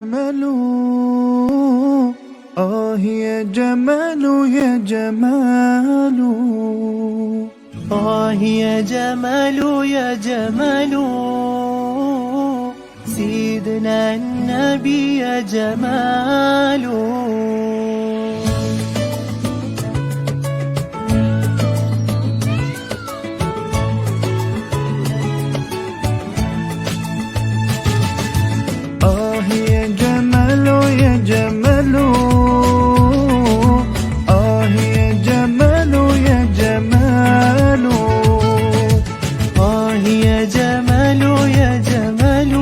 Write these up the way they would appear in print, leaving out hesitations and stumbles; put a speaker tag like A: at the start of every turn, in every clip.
A: جمال يا جمال يا جمال
B: يا جمال يا جمال سيدنا النبي يا جمال
A: يا جمال يا جمال يا جمال يا جمال
B: يا جمال يا جمال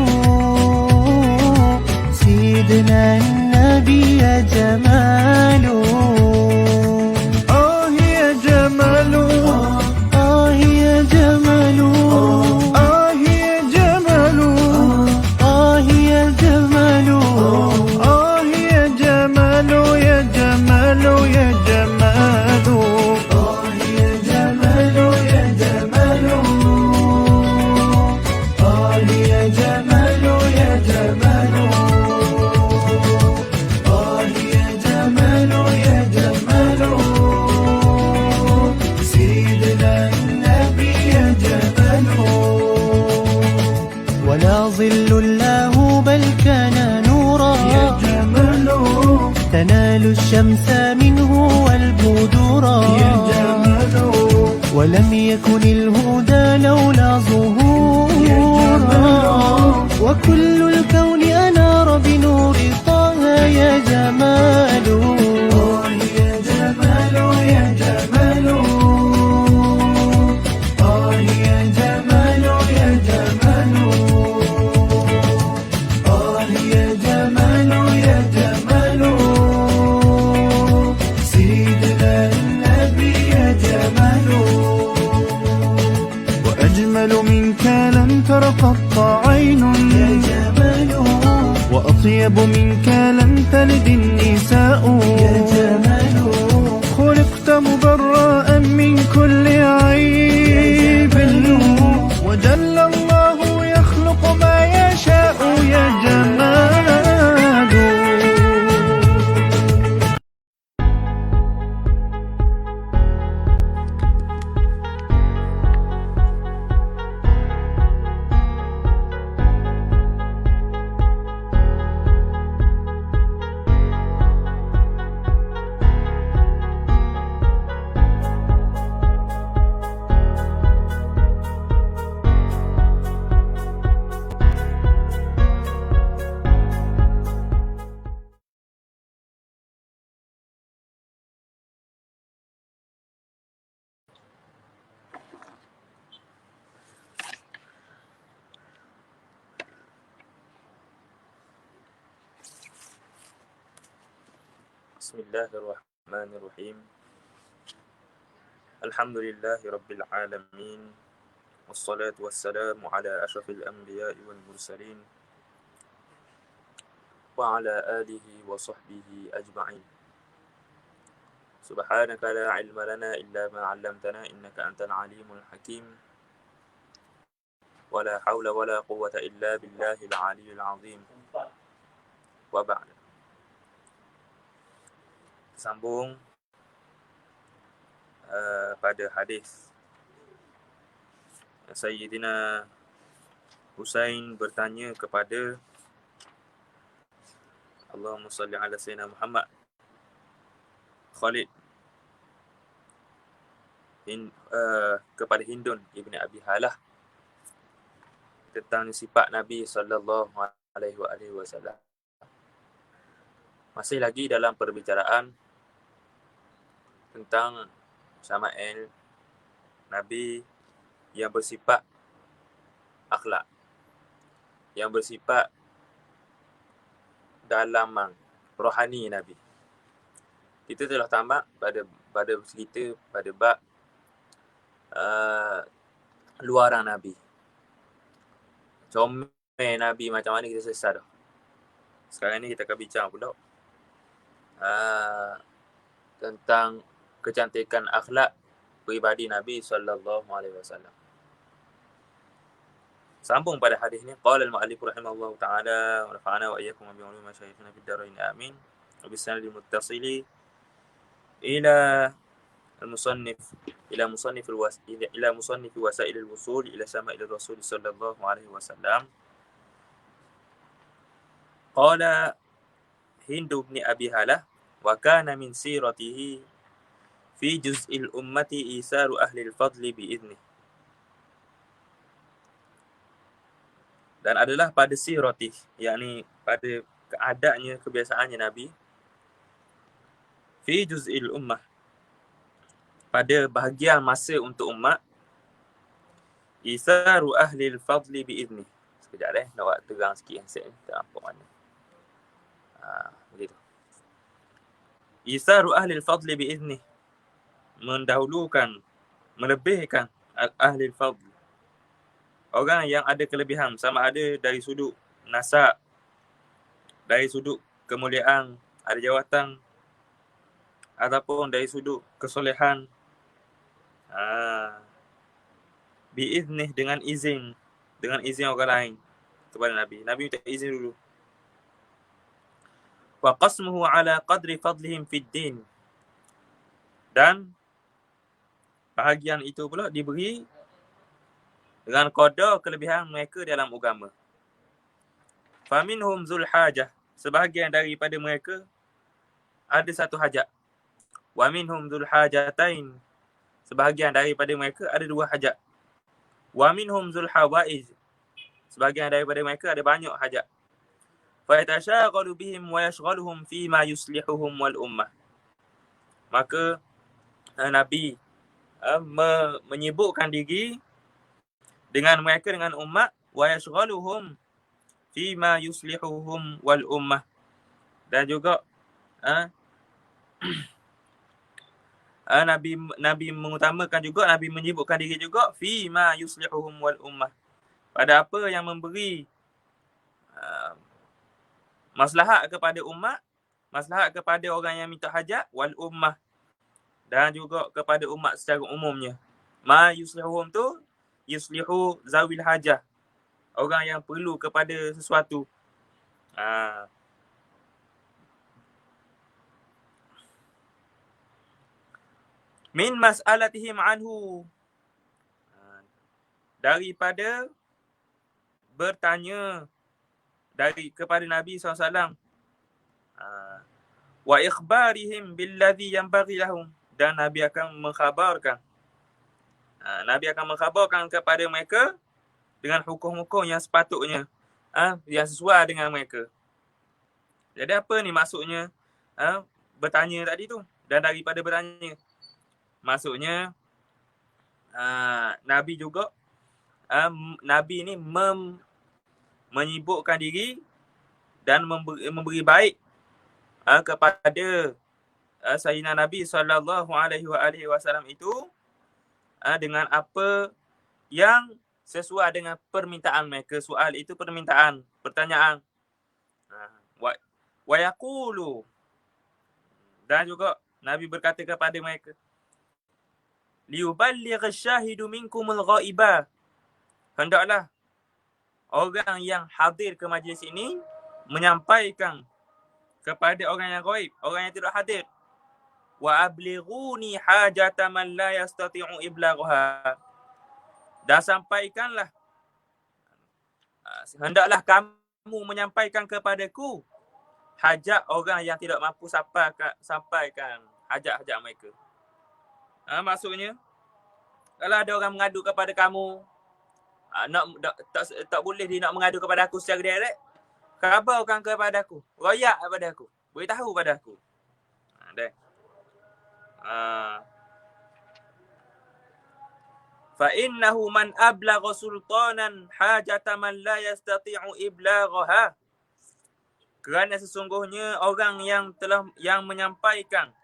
B: سيدنا النبي يا جمال
A: يا جمال
B: يا جمال
A: يا جمال
B: يا جمال
A: يا جمال يا جمال يا جمال
B: يا جمال يا جمال يا جمال يا جمال يا جمال يا جمال سيدنا النبي يا جمال ولا ظل له بل كان نورا
A: يا جمال
B: تنال الشمس منه والبدورا
A: يا جمال
B: ولم يكن الهدى لولا ظهورا وكل الكون أنار بنور طه يا جمال
A: يا جمال يا جمال يا جمال يا جمال يا جمال يا جمال سيدنا النبي يا جمال وأجمل منك لم تر قط عين
B: يا جمال
A: وأطيب منك لم تلد النساء
B: يا جمال
A: خلقت مبرأ من كل عيب وجل الله يخلق ما يشاء يا جمال
C: بسم الله الرحمن الرحيم الحمد لله رب العالمين والصلاة والسلام على أشرف الأنبياء والمرسلين وعلى آله وصحبه أجمعين سبحانك لا علم لنا إلا ما علمتنا إنك أنت العليم الحكيم ولا حول ولا قوة إلا بالله العلي العظيم وبعد Sambung pada hadis Sayyidina Husain bertanya kepada Allahumma salli ala Sayyidina Muhammad Khalid kepada Hindun Ibn Abi Halah tentang sifat Nabi sallallahu alaihi wasallam. Masih lagi dalam perbicaraan tentang Syama'il Nabi yang bersifat akhlak, yang bersifat dalaman rohani Nabi. Kita telah tamat pada cerita pada bab luaran Nabi. Comel Nabi macam mana kita selesai dah. Sekarang ni kita akan bincang pula tentang kecantikan akhlak pribadi Nabi sallallahu alaihi wasallam. Sambung pada hadis ni, qala al-mu'allif rahimahullahu ta'ala wa nafa'ana wa iyyakum bi ulumi masyayikhina fid dharain amin. Wa bisanadil muttasili ila المصنف إلى مصنف وسائل الوصول إلى سماء الرسول صلى الله عليه وسلم قال هند بن أبي هالة وكان من سيرته في جزء الأمة إيثار أهل الفضل بإذنه. Dan adalah pada siratih, yakni pada keadaannya, kebiasaannya Nabi, fi juz'il ummah, pada bahagian masa untuk umat, isaru ahli al-fadli bi'izni. Sekejap nak buat terang sikit handset ni, tak nampak mana. Begitu. Isaru ahli al-fadli bi'izni, mendahulukan, melebihkan ahli al-fadl, orang yang ada kelebihan, sama ada dari sudut nasab, dari sudut kemuliaan, ada jawatan, ataupun dari sudut kesolehan, biiznih, dengan izin orang lain kepada Nabi. Nabi minta izin dulu. Wa qasmuhu ala qadri fadlihim fid din, dan bahagian itu pula diberi dengan qadar kelebihan mereka dalam agama. Faminhum zul hajah, sebahagian daripada mereka ada satu hajat. Wa minhum zul hajatain, sebahagian daripada mereka ada dua hajat. Wa minhum zul hawaiz, sebahagian daripada mereka ada banyak hajat. Fa yatashaghalu bihim wa yashghaluhum fi ma yuslihuhum wal ummah. Maka Nabi menyibukkan diri dengan mereka, dengan umat, wa yashghaluhum fi ma yuslihuhum wal ummah, dan juga Nabi mengutamakan juga, Nabi menyibukkan diri juga fi ma yuslihuhum wal ummah, pada apa yang memberi maslahat kepada umat, maslahat kepada orang yang minta hajat, wal ummah, dan juga kepada umat secara umumnya. Ma yuslihuhum tu yuslihu zawil hajah, orang yang perlu kepada sesuatu. Min mas'alatihim anhu, daripada bertanya kepada Nabi SAW. Wa ikhbarihim billadhi yanbaghi lahum, dan Nabi akan mengkhabarkan, kepada mereka dengan hukum-hukum yang sepatutnya, yang sesuai dengan mereka. Jadi apa ni maksudnya bertanya tadi tu, dan daripada bertanya, maksudnya Nabi juga, Nabi ni menyibukkan diri dan memberi baik kepada Sayyidina Nabi SAW itu dengan apa yang sesuai dengan permintaan mereka. Soal itu permintaan, pertanyaan. Wa yaqulu, dan juga Nabi berkata kepada mereka, liyuballigh asy-syahidu minkumul ghaiba, hendaklah orang yang hadir ke majlis ini menyampaikan kepada orang yang ghaib, orang yang tidak hadir. Wa ablighuni hajata man la yastati'u iblaghaha, dan sampaikanlah, hendaklah kamu menyampaikan kepadaku hajat orang yang tidak mampu sampaikan hajat-hajat mereka. Maksudnya, kalau ada orang mengadu kepada kamu, tak boleh dia nak mengadu kepada aku secara direct, khabarkan kepada aku, royak kepada aku, beritahu pada aku. Fa innahu man ablagha sultanan hajata man la yastati'u iblaghaha, kerana sesungguhnya orang yang menyampaikan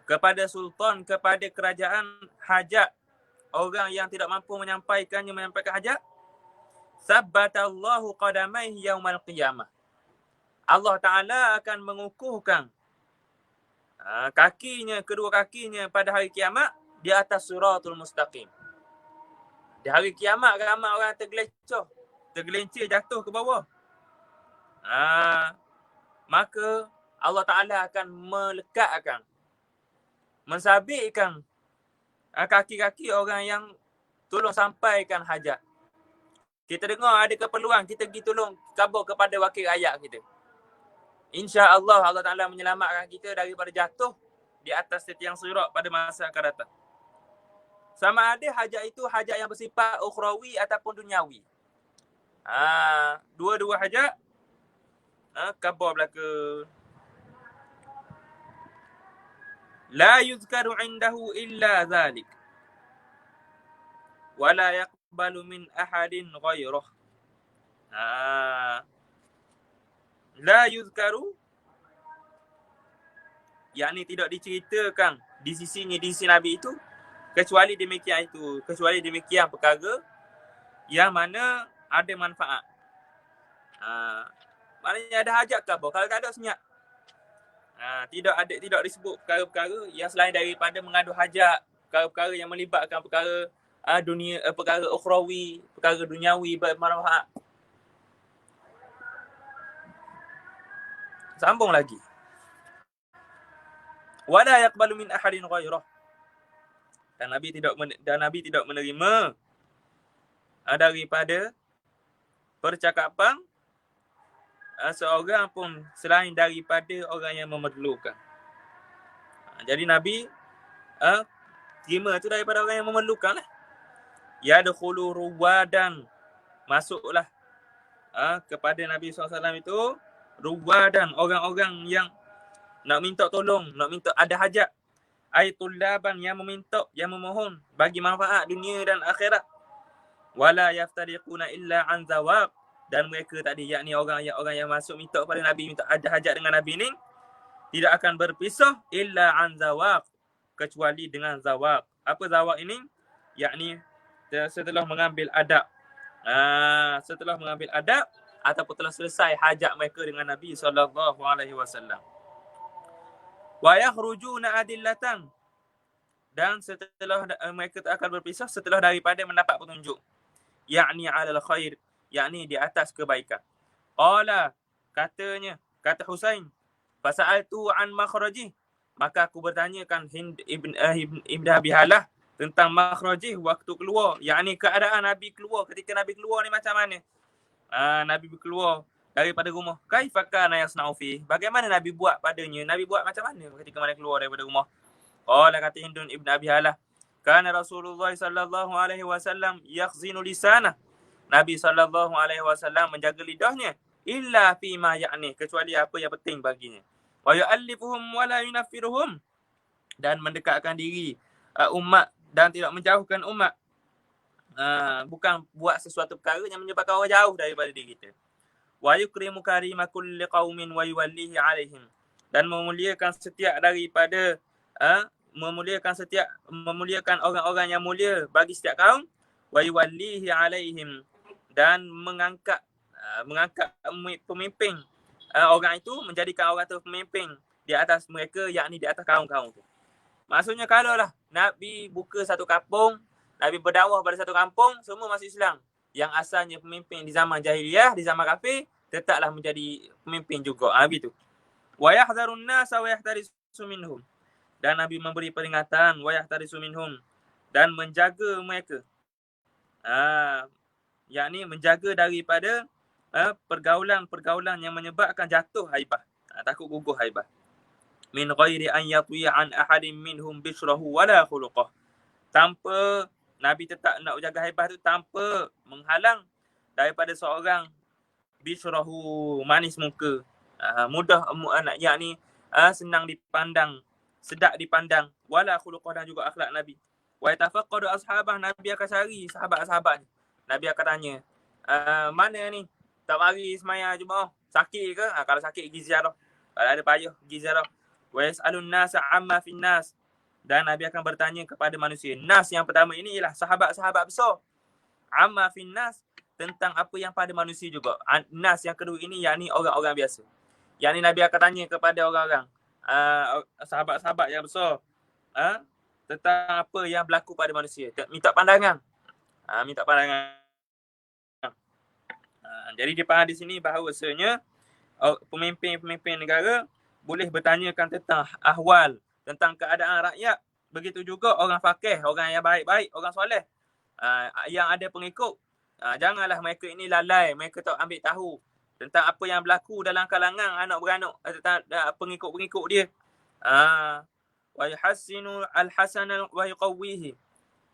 C: kepada sultan, kepada kerajaan, hajat orang yang tidak mampu menyampaikan hajat, sabbatallahu qadamaihi yaumal qiyamah, Allah Ta'ala akan mengukuhkan kedua kakinya pada hari kiamat di atas siratul mustaqim, Di hari kiamat ramai orang tergelincir jatuh ke bawah. Maka Allah Ta'ala akan melekatkan, mensabitkan kaki-kaki orang yang tolong sampaikan hajat. Kita dengar ada keperluan, kita pergi tolong kabur kepada wakil rakyat kita. InsyaAllah Allah Ta'ala menyelamatkan kita daripada jatuh di atas setiang sirat pada masa akan datang. Sama ada hajat itu hajat yang bersifat ukhrawi ataupun duniawi. Dua-dua hajat kabur belaka. La yuzkaru indahu illa zalik. Wala yaqbalu min ahadin ghairah. La yuzkaru, yakni tidak diceritakan di sisi Nabi itu kecuali demikian perkara yang mana ada manfaat. Maknanya ada hajat kabur. Kalau tak ada senyap. Tidak disebut perkara-perkara yang selain daripada mengadu hajat, perkara-perkara yang melibatkan perkara dunia, perkara ukhrawi, perkara duniawi bermanfaat. Sambung lagi. Wala yaqbalu min ahadin ghairah. Dan Nabi tidak menerima daripada percakapan seorang pun selain daripada orang yang memerlukan. Jadi Nabi terima tu daripada orang yang memerlukan lah. Yadkhulu ruwadan, masuklah kepada Nabi SAW itu ruwadan, orang-orang yang nak minta tolong, nak minta ada hajat. Aitullaban, yang meminta, yang memohon bagi manfaat dunia dan akhirat. Wala yaftariquna illa an zawab, dan mereka tadi yakni orang yang masuk minta kepada Nabi, minta ada hajat dengan Nabi ni tidak akan berpisah illa an zawaq, kecuali dengan zawaq. Apa zawaq ini? Yakni setelah mengambil adab. Setelah mengambil adab ataupun telah selesai hajat mereka dengan Nabi SAW. Wa yakhrujuna adillatan, dan setelah mereka akan berpisah setelah daripada mendapat petunjuk. Yakni alal khair, yakni di atas kebaikan. Kata Husain, fasa'altu an makhrajih, maka aku bertanyakan Hind ibn Abi Halah tentang makhrajih, waktu keluar, yakni keadaan Nabi keluar. Ketika Nabi keluar ni macam mana? Nabi keluar daripada rumah. Kaifa kana yasna'u fi, bagaimana Nabi buat padanya? Nabi buat macam mana ketika mana keluar daripada rumah? Kata Hindun ibn Abi Halah, kana Rasulullah sallallahu alaihi wasallam yakhzinu lisanah, Nabi sallallahu alaihi wasallam menjaga lidahnya, illa fi ma ya'ni, kecuali apa yang penting baginya. Wa yu'allifuhum wa la yunaffiruhum, dan mendekatkan diri umat dan tidak menjauhkan umat. Bukan buat sesuatu perkara yang menyebabkan orang jauh daripada diri kita. Wa yukrimu karima kulli qaumin wa yuwallihi alaihim, dan memuliakan setiap daripada memuliakan orang-orang yang mulia bagi setiap kaum. Wa yuwallihi alaihim, dan mengangkat pemimpin orang itu, menjadikan orang itu pemimpin di atas mereka, yakni di atas kaum-kaum itu. Maksudnya kalaulah Nabi buka satu kampung, Nabi berdakwah pada satu kampung, semua masuk Islam, yang asalnya pemimpin di zaman jahiliyah, di zaman kafir, tetaplah menjadi pemimpin juga. Begitu. Wa yahdharun nasa wa yahtarisu minhum, dan Nabi memberi peringatan, wa yahtarisu minhum, dan menjaga mereka. Yakni menjaga daripada pergaulan-pergaulan yang menyebabkan jatuh haibah, takut gugur haibah. Min ghairi an yatwi'a an ahadin minhum bishrahu wala khuluqah, tanpa Nabi tetap nak jaga haibah tu tanpa menghalang daripada seorang bishrahu, manis muka, mudah yakni senang dipandang, sedap dipandang, wala khuluqah, dan juga akhlak Nabi. Wa yatafaqqadu ashabah, Nabi akan cari sahabat-sahabatnya. Nabi akan tanya, mana ni? Tak mari semaya Jumaat. Sakit ke? Kalau sakit pergi ziarah. Kalau ada payah pergi ziarah. Wa yas'alun nasa amma fin nas, dan Nabi akan bertanya kepada manusia. Nas yang pertama ini ialah sahabat-sahabat besar. Amma fin nas, tentang apa yang pada manusia juga. Nas yang kedua ini yakni orang-orang biasa. Yakni Nabi akan tanya kepada orang-orang, sahabat-sahabat yang besar, tentang apa yang berlaku pada manusia. Minta pandangan. Minta pandangan. Jadi dia faham di sini bahawasanya pemimpin-pemimpin negara boleh bertanyakan tentang ahwal, tentang keadaan rakyat. Begitu juga orang fakih, orang yang baik-baik, orang soleh, yang ada pengikut. Janganlah mereka ini lalai, mereka tak ambil tahu tentang apa yang berlaku dalam kalangan anak beranak, tentang pengikut-pengikut dia. Wa yuhassinu al-hasana wa yuqawwihi,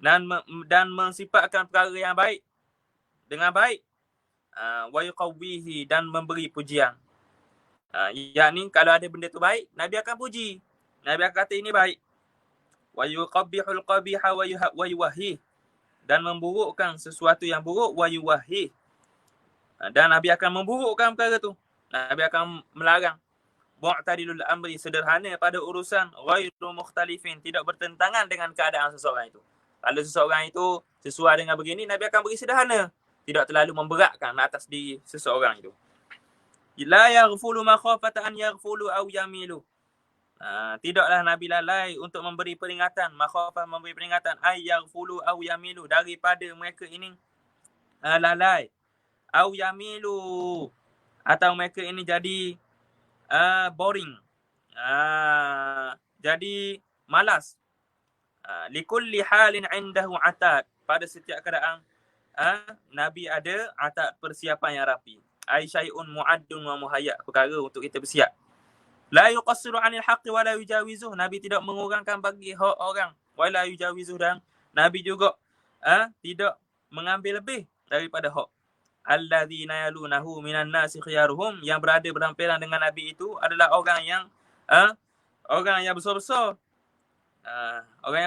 C: dan mensifatkan perkara yang baik dengan baik, wa yuqawwihi, dan memberi pujian. Yakni kalau ada benda tu baik, Nabi akan puji, Nabi akan kata ini baik. Wa yuqabbihul qabiha wa yuwahhi, dan memburukkan sesuatu yang buruk, wa yuwahhi, dan Nabi akan memburukkan perkara tu, Nabi akan melarang. Mu'tadilul amri, sederhana pada urusan, ghairu mukhtalifin, tidak bertentangan dengan keadaan seseorang itu. Kalau seseorang itu sesuai dengan begini, Nabi akan beri sederhana, tidak terlalu memberatkan atas diri seseorang itu. La yaghfulu makhafata an yaghfulu aw yamilu. Tidaklah Nabi lalai untuk memberi peringatan, makhafah, memberi peringatan, ay yaghfulu aw yamilu, daripada mereka ini lalai, aw yamilu, atau mereka ini jadi boring, jadi malas. Likulli halin indahu atad, pada setiap keadaan Nabi ada atad, persiapan yang rapi. Ai syai'un mu'addun wa muhayya, perkara untuk kita bersiap. La yuqassiru 'anil haqqi wa la yujawizuh, Nabi tidak mengurangkan bagi hak orang, wa la yujawizuh, dan Nabi juga tidak mengambil lebih daripada hak. Alladzina yalunahu minan nasi khiyaruhum, yang berada berhampiran dengan Nabi itu adalah orang yang besar-besar, orang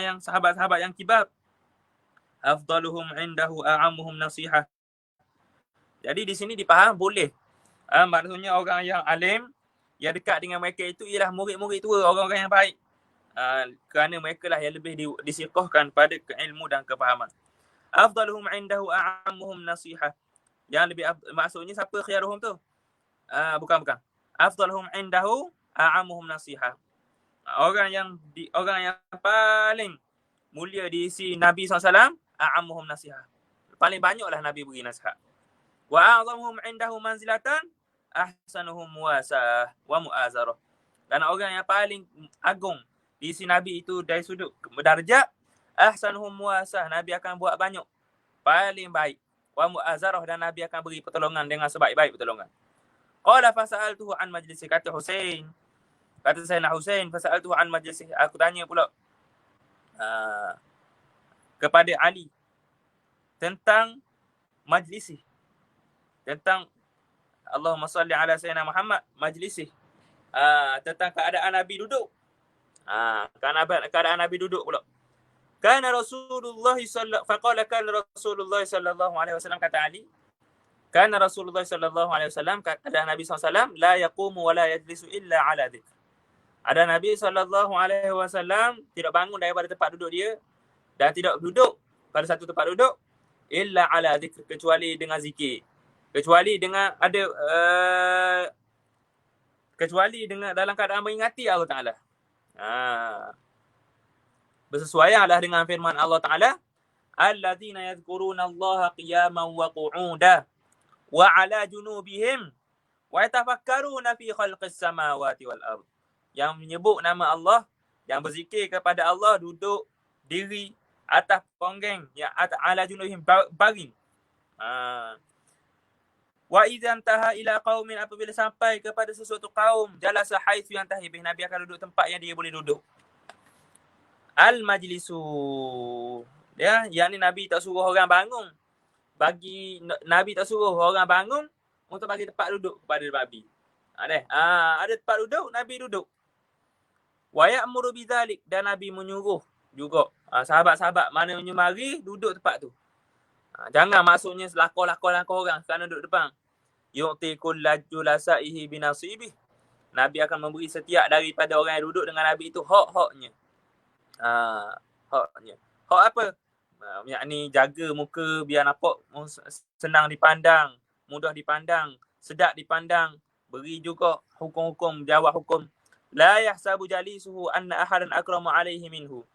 C: yang sahabat-sahabat yang kibar. Afdaluhum indahu a'ammuhum nasihah. Jadi di sini dipaham boleh, maksudnya orang yang alim, yang dekat dengan mereka itu ialah murid-murid tua, orang-orang yang baik, kerana mereka lah yang lebih disiqahkan pada ilmu dan kefahaman. Afdaluhum indahu a'ammuhum nasihah, yang lebih maksudnya siapa khiyaruhum tu? Bukan. Afdaluhum indahu a'ammuhum nasihah. Orang yang paling mulia di sisi Nabi SAW, a'ammuhum nasihah, paling banyaklah Nabi beri nasihat. Wa a'zamuhum indahu manzilatan ahsanuhum muasah wa mu'azarah, dan orang yang paling agung di sisi Nabi itu dari sudut darjat, ahsanuhum muasah, Nabi akan buat banyak, paling baik, wa mu'azarah, dan Nabi akan beri pertolongan dengan sebaik-baik pertolongan. Qala fasa'altuhu an majlisi, kata Sayyidina Husain, fasa'altuhu an majlisi, aku tanya pula kepada Ali tentang majlisi, tentang Allahumma salli ala Sayyidina Muhammad, majlisi, tentang keadaan Nabi duduk. Keadaan Nabi duduk pula. Kana Rasulullah sallallahu alaihi wasallam, kata Ali, kana Rasulullah sallallahu alaihi wasallam, kata Nabi SAW, la yaqumu wa la yajlisu illa ala dhikr. Ada Nabi sallallahu alaihi wasallam tidak bangun daripada tempat duduk dia, dan tidak duduk pada satu tempat duduk, illa ala dhikr, kecuali dengan zikir, kecuali dengan dalam keadaan mengingati Allah Ta'ala. Bersesuaianlah dengan firman Allah Ta'ala, alladzina yadhkuruna Allah qiyaman wa qu'udan wa ala junubihim wa yatafakkaruna fi khalqis samawati wal ard. Yang menyebut nama Allah, yang berzikir kepada Allah duduk, diri, atas ponggeng, yang ala junubihim, baring. Wa idza antaha ila qaumin, apabila sampai kepada sesuatu kaum, jalasa haitsu yantahi bih, Nabi akan duduk tempat yang dia boleh duduk. Al majlisu, ya, yakni Nabi tak suruh orang bangun. Nabi tak suruh orang bangun untuk bagi tempat duduk kepada Nabi. Ada tempat duduk, Nabi duduk. Wa ya'muru bidzalik, dan Nabi menyuruh juga sahabat-sahabat mana menyemari duduk tempat tu. Jangan maksudnya lakor-lakor orang kerana duduk depan. Yu'ti kullajul lasaihi binasibih, Nabi akan memberi setiap daripada orang yang duduk dengan Nabi itu hak-haknya. Hak apa? Yakni jaga muka biar nampak senang dipandang, mudah dipandang, sedap dipandang. Beri juga hukum-hukum, jawab hukum. La yahsabu jalisuhu anna ahadan akramu alaihi minhu.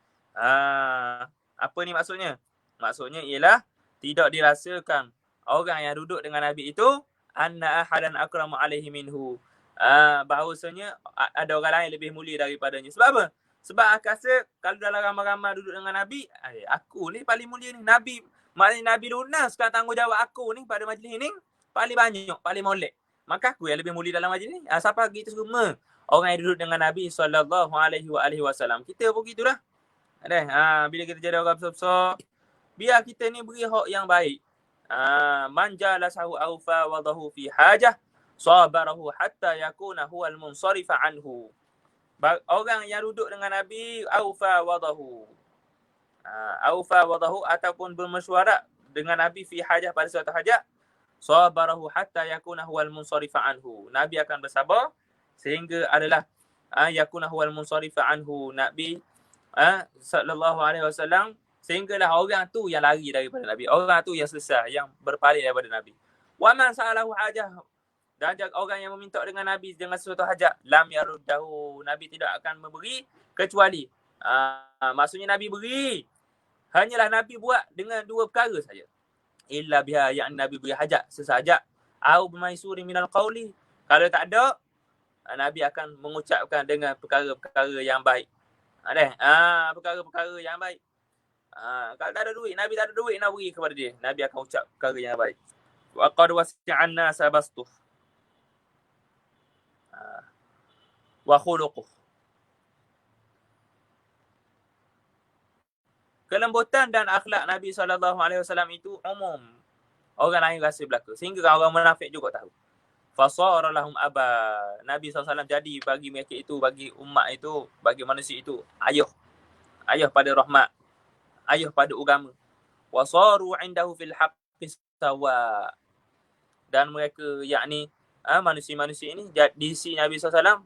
C: Apa ni maksudnya? Maksudnya ialah tidak dirasakan orang yang duduk dengan Nabi itu anna ahadan akramu alaihi minhu. Bahawasanya ada orang lain lebih mulia daripadanya. Sebab apa? Sebab aku rasa kalau dalam ramai-ramai duduk dengan Nabi, aku ni paling mulia ni. Nabi, maknanya Nabi lunaskan tanggungjawab aku ni pada majlis ni paling banyak, paling molek. Maka aku yang lebih mulia dalam majlis ni. Siapa gitu semua orang yang duduk dengan Nabi SAW. Kita pun gitulah. Bila kita jadi orang besar-besar, biar kita ni beri hak yang baik. Man jalasahu awfa wadahu fi hajah sabarahu hatta yakuna huwal munsarifa anhu. Orang yang duduk dengan Nabi awfa wadahu. Awfa wadahu ataupun bermesyuarat dengan Nabi fi hajah pada suatu hajat, sabarahu hatta yakuna huwal munsarifa anhu. Nabi akan bersabar sehingga adalah yakuna huwal munsarifa anhu. Nabi sallallahu alaihi wasallam sehinggalah orang tu yang lari daripada Nabi. Orang tu yang selesai, yang berpaling daripada Nabi. Wa man sa'alahu hajah, dan orang yang meminta dengan Nabi dengan sesuatu hajat, lam yaruddahu, Nabi tidak akan memberi kecuali maksudnya Nabi beri, hanyalah Nabi buat dengan dua perkara saja. Illa biha, yang Nabi beri hajat sesaja, au bimaisuri minal qawli. Kalau tak ada, Nabi akan mengucapkan dengan perkara-perkara yang baik. Perkara-perkara yang baik. Kalau tak ada duit, Nabi tak ada duit nak beri kepada dia, Nabi akan ucap perkara yang baik. Wa qad wasi'an nasa bastuh wa khuluquh. Kelembutan dan akhlak Nabi SAW itu umum. Orang lain rasa belaka. Sehingga orang munafik juga tahu. Fasara lahum aba. Nabi SAW jadi bagi mereka itu, bagi umat itu, bagi manusia itu, ayah. Ayah pada rahmat. Ayah pada agama. Wasaru indahu fil haqqi sawa. Dan mereka, yakni manusia-manusia ini di sisi Nabi SAW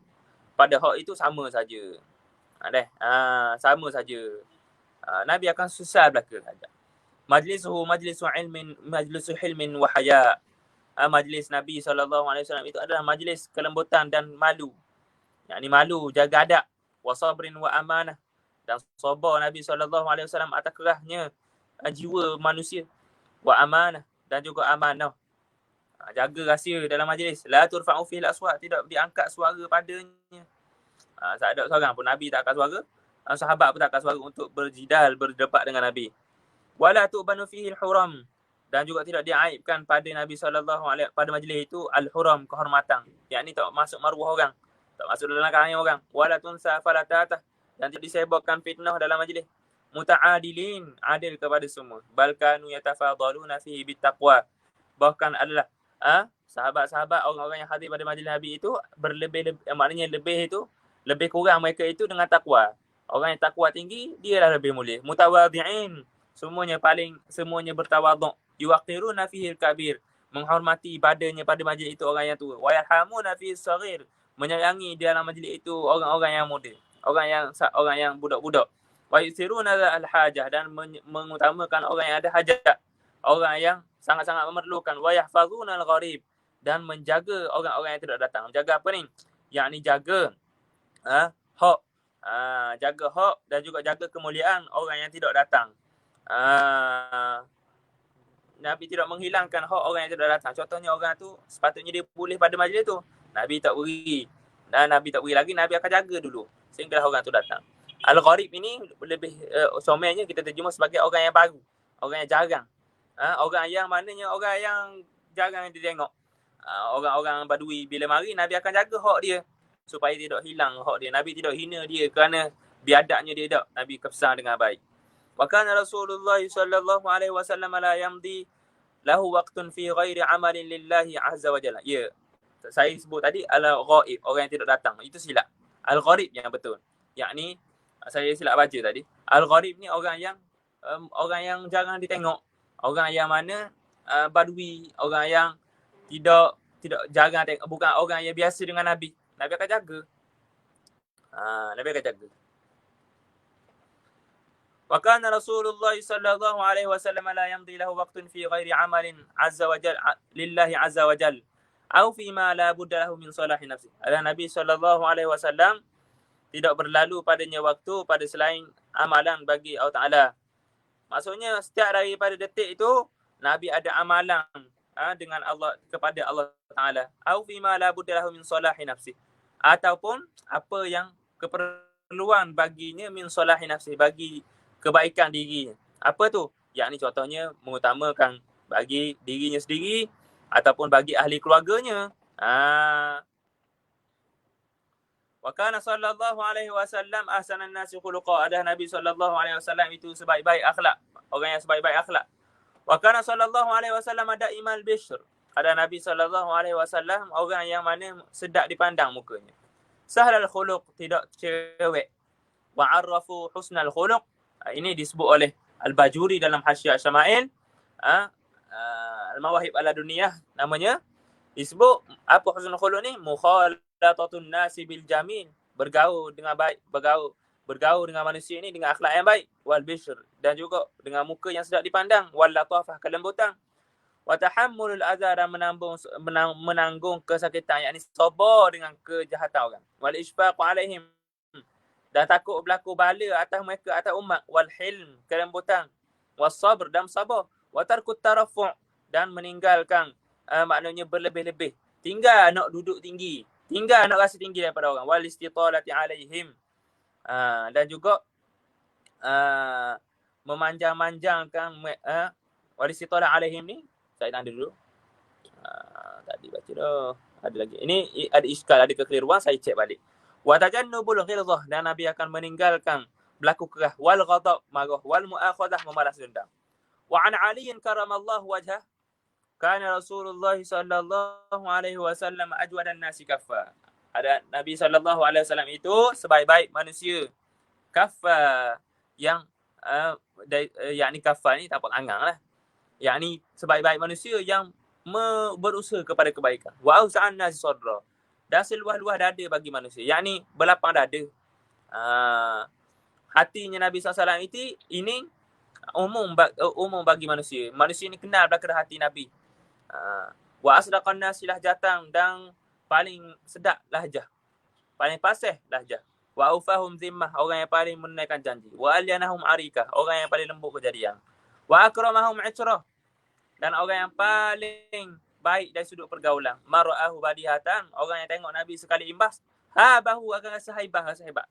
C: pada hak itu sama saja. Sama saja. Nabi akan susah belaka saja. Majlisuhu majlisu ilmin, majlisu hilmin wa haya. Majlis Nabi SAW itu adalah majlis kelembutan dan malu. Yakni malu, jaga adab. Wa sabrin wa amanah. Dan sabar Nabi SAW atas kerahnya jiwa manusia. Wa amanah, dan juga amanah. Jaga rahsia dalam majlis. La turfa'u fil aswat, tidak diangkat suara padanya. Tak ada seorang pun, Nabi tak angkat suara. Sahabat pun tak angkat suara untuk berjidal, berdebat dengan Nabi. Wala tu'banu fihi al-huram, dan juga tidak diaibkan pada Nabi SAW pada majlis itu al-huram, kehormatan. Yakni tak masuk maruah orang, tak masuk dalam kalangan orang. Wala tunsa falatatah, dan tidak disebarkan fitnah dalam majlis. Muta'adilin, adil kepada semua. Balkanu yatafadaluna fihi bittaqwa, bahkan adalah sahabat-sahabat, orang-orang yang hadir pada majlis Nabi itu berlebih, maknanya lebih itu, lebih kurang mereka itu dengan takwa. Orang yang takwa tinggi, dialah lebih mulia. Mutawadhi'in, semuanya bertawaduk. Yuwaqiruna fihi al-kabir, menghormati badannya pada majlis itu orang yang tua. Wa yarhamuna fihi as-saghir, menyayangi di dalam majlis itu orang-orang yang muda, orang yang budak-budak. Wa yusiruna al-hajah, dan mengutamakan orang yang ada hajat, orang yang sangat-sangat memerlukan. Wa yahfazuna al-gharib, dan menjaga orang-orang yang tidak datang. Jaga apa ni? Yakni jaga hak. Jaga hak dan juga jaga kemuliaan orang yang tidak datang. Nabi tidak menghilangkan hak orang yang tidak datang. Contohnya orang tu sepatutnya dia boleh pada majlis tu, Nabi tak beri. Dan Nabi tak beri lagi, Nabi akan jaga dulu sehinggalah orang tu datang. Al-gharib ini lebih somernya kita terjemah sebagai orang yang baru, orang yang jarang. Orang yang maknanya orang yang jarang ditengok. Orang-orang badui bila mari, Nabi akan jaga hak dia supaya tidak hilang hak dia. Nabi tidak hina dia kerana biadabnya dia tak. Nabi kepesan dengan baik. Wa kana Rasulullah sallallahu alaihi wasallam la yamdi lahu waqtun fi ghairi amalin lillahi azza wa jalla. Ya, saya sebut tadi al-ghaib, orang yang tidak datang. Itu silap. Al-gharib yang betul. Yakni saya silap baca tadi. Al-gharib ni orang yang jarang ditengok. Orang yang mana badui, orang yang tidak jarang tengok, bukan orang yang biasa dengan Nabi. Nabi akan jaga. Nabi akan jaga. Wa kana Rasulullah sallallahu alaihi wasallam la yamdi lahu waqtun fi ghairi amalin azza wa jalla lillahi azza wa jalla aw fi ma la budda lahu min salahi nafsi. Nabi sallallahu alaihi wasallam tidak berlalu padanya waktu pada selain amalan bagi Allah Taala. Maksudnya setiap daripada detik itu Nabi ada amalan dengan Allah kepada Allah Taala. Au fima la budda lahu min salahi nafsi. Ataupun apa yang keperluan baginya min salahi nafsi, bagi kebaikan dirinya. Apa tu? Yakni contohnya mengutamakan bagi dirinya sendiri ataupun bagi ahli keluarganya. Wa kana sallallahu alaihi wasallam ahsanan nasi khuluqa. Ada Nabi sallallahu alaihi wasallam itu sebaik-baik akhlak, orang yang sebaik-baik akhlak. Wa kana sallallahu alaihi wasallam daimal bishr. Ada Nabi sallallahu alaihi wasallam orang yang mana sedap dipandang mukanya. Sahlal khuluq, tidak cerewet. Wa arrafu husnal khuluq. Ini disebut oleh Al-Bajuri dalam Hasyiah Syama'il. Al-Mawahib ala Duniyah namanya. Disebut apa husnul khuluq ni? Mukhalatatun nasi bil jamil. Bergaul dengan baik, bergaul dengan manusia ini dengan akhlak yang baik. Wal bishr, dan juga dengan muka yang sedap dipandang. Wal latafah, kelembutan. Wa tahammulul adza, dan menanggung kesakitan, yakni sabar dengan kejahatan orang. Wal isfaq alaihim, dan takut berlaku bala atas mereka, atas umat. Wal hilm, kelembutan. Was sabr, dan sabar. Wa tarkut tarafu', dan meninggalkan maknanya berlebih-lebih. Tinggal nak duduk tinggi, tinggal nak rasa tinggi daripada orang. Wal istitalati alaihim, dan juga memanjang-manjangkan wal istitalah alaihim ni. Saya tanda dulu. Tadi baca dah. Ada lagi. Ini ada iskal, ada kekeliruan, saya cek balik. Wa tajannubul ghilzah, dan Nabi akan meninggalkan berlaku kerah. Wal ghadab, marah. Wal mu'akhadah, membalas dendam. Wa an Ali karamallahu wajhah, kana Rasulullah sallallahu alaihi wasallam ajwadan nasi kaffa. Ada Nabi sallallahu alaihi wasallam itu sebaik-baik manusia. Kaffa, yang yakni kaffa ni tapak angang lah. Yakni sebaik-baik manusia yang berusaha kepada kebaikan. Wa ausa'an nasi sadra, dan seluas-luas dada bagi manusia. Yakni berlapang dada. Hatinya Nabi SAW ini umum bagi manusia. Manusia ni kenal belakang hati Nabi. Wa asdaqan nasi lahjatan, dan paling sedap lahjah, paling fasih lahjah. Wa aufahum zimmah, orang yang paling menunaikan janji. Wa alyanahum arikah, orang yang paling lembut kejadian. Wa akramahum itrah, dan orang yang paling baik dari sudut pergaulan. Mara'ahu badihatan, orang yang tengok Nabi sekali imbas, bahu akan rasa haibah, rasa hebat.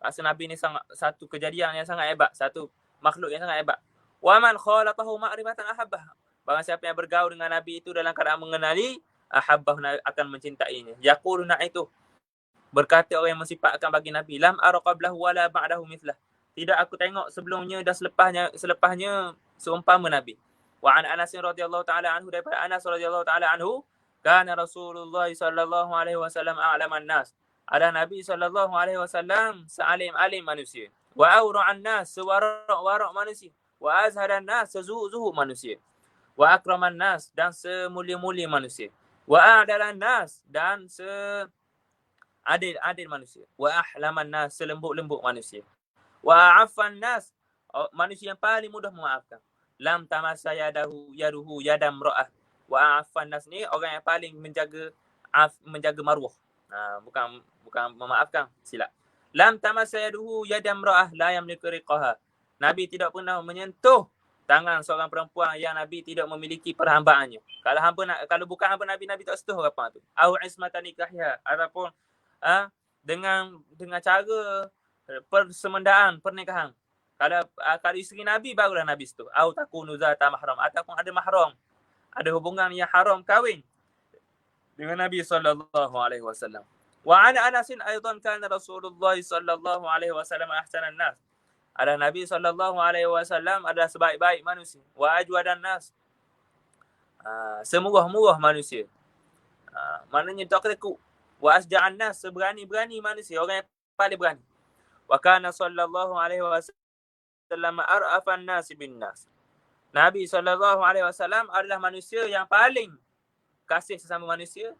C: Rasa Nabi ni sangat, satu kejadian yang sangat hebat, satu makhluk yang sangat hebat. Wa man khalatahu ma'rifatan ahabbah, barang siapa yang bergaul dengan Nabi itu dalam keadaan mengenali, ahabbah, akan mencintainya. Yaquluna itu, berkata orang yang mensifatkan bagi Nabi, lam ara qablahu wala ba'dahu mithlah, tidak aku tengok sebelumnya dan selepasnya seumpama Nabi. Wa an Anas radhiyallahu taala anhu, daripada Anas radhiyallahu taala anhu, kana Rasulullah sallallahu alaihi wasallam a'laman nas. Ada Nabi sallallahu alaihi wasallam sealim-alim manusia. Wa awra'an nas, sewarak-warak manusia. Wa azhadan nas, sezuhud-zuhud manusia. Wa akraman nas, dan semulia-mulia manusia. Wa a'dalan nas, dan adil manusia. Wa ahlaman nas, selembut-lembut manusia. Wa a'affan nas, manusia yang paling mudah memaafkan. Lam tamassa yaduhu yadam ra'ah. Wa a'affan nas ni orang yang paling menjaga maruah. Bukan memaafkan, silap. Lam tamassa yaduhu yadam ra'ah la yamliku riqaha. Nabi tidak pernah menyentuh tangan seorang perempuan yang Nabi tidak memiliki perhambaannya. Kalau bukan hamba Nabi tak sentuh apa tu. Au ismatan nikahnya, ataupun dengan cara persemendaan, pernikahan. Kalau isteri Nabi barulah Nabi sentuh. Au takunu zata mahram, ataupun ada mahram, ada hubungan yang haram kahwin dengan Nabi sallallahu alaihi wasallam. Wa ana Anasin aidan kana Rasulullah sallallahu alaihi wasallam ahsanan nas. Ada Nabi sallallahu alaihi wasallam adalah sebaik-baik manusia. Wa ajwadan nas, semurah-murah manusia. Maknanya tak takut. Wa asja'an nas, seberani-berani manusia, orang yang paling berani. Wa kana sallallahu alaihi wasallam ar'afan nas bin nas. Nabi sallallahu alaihi wasallam adalah manusia yang paling kasih sesama manusia.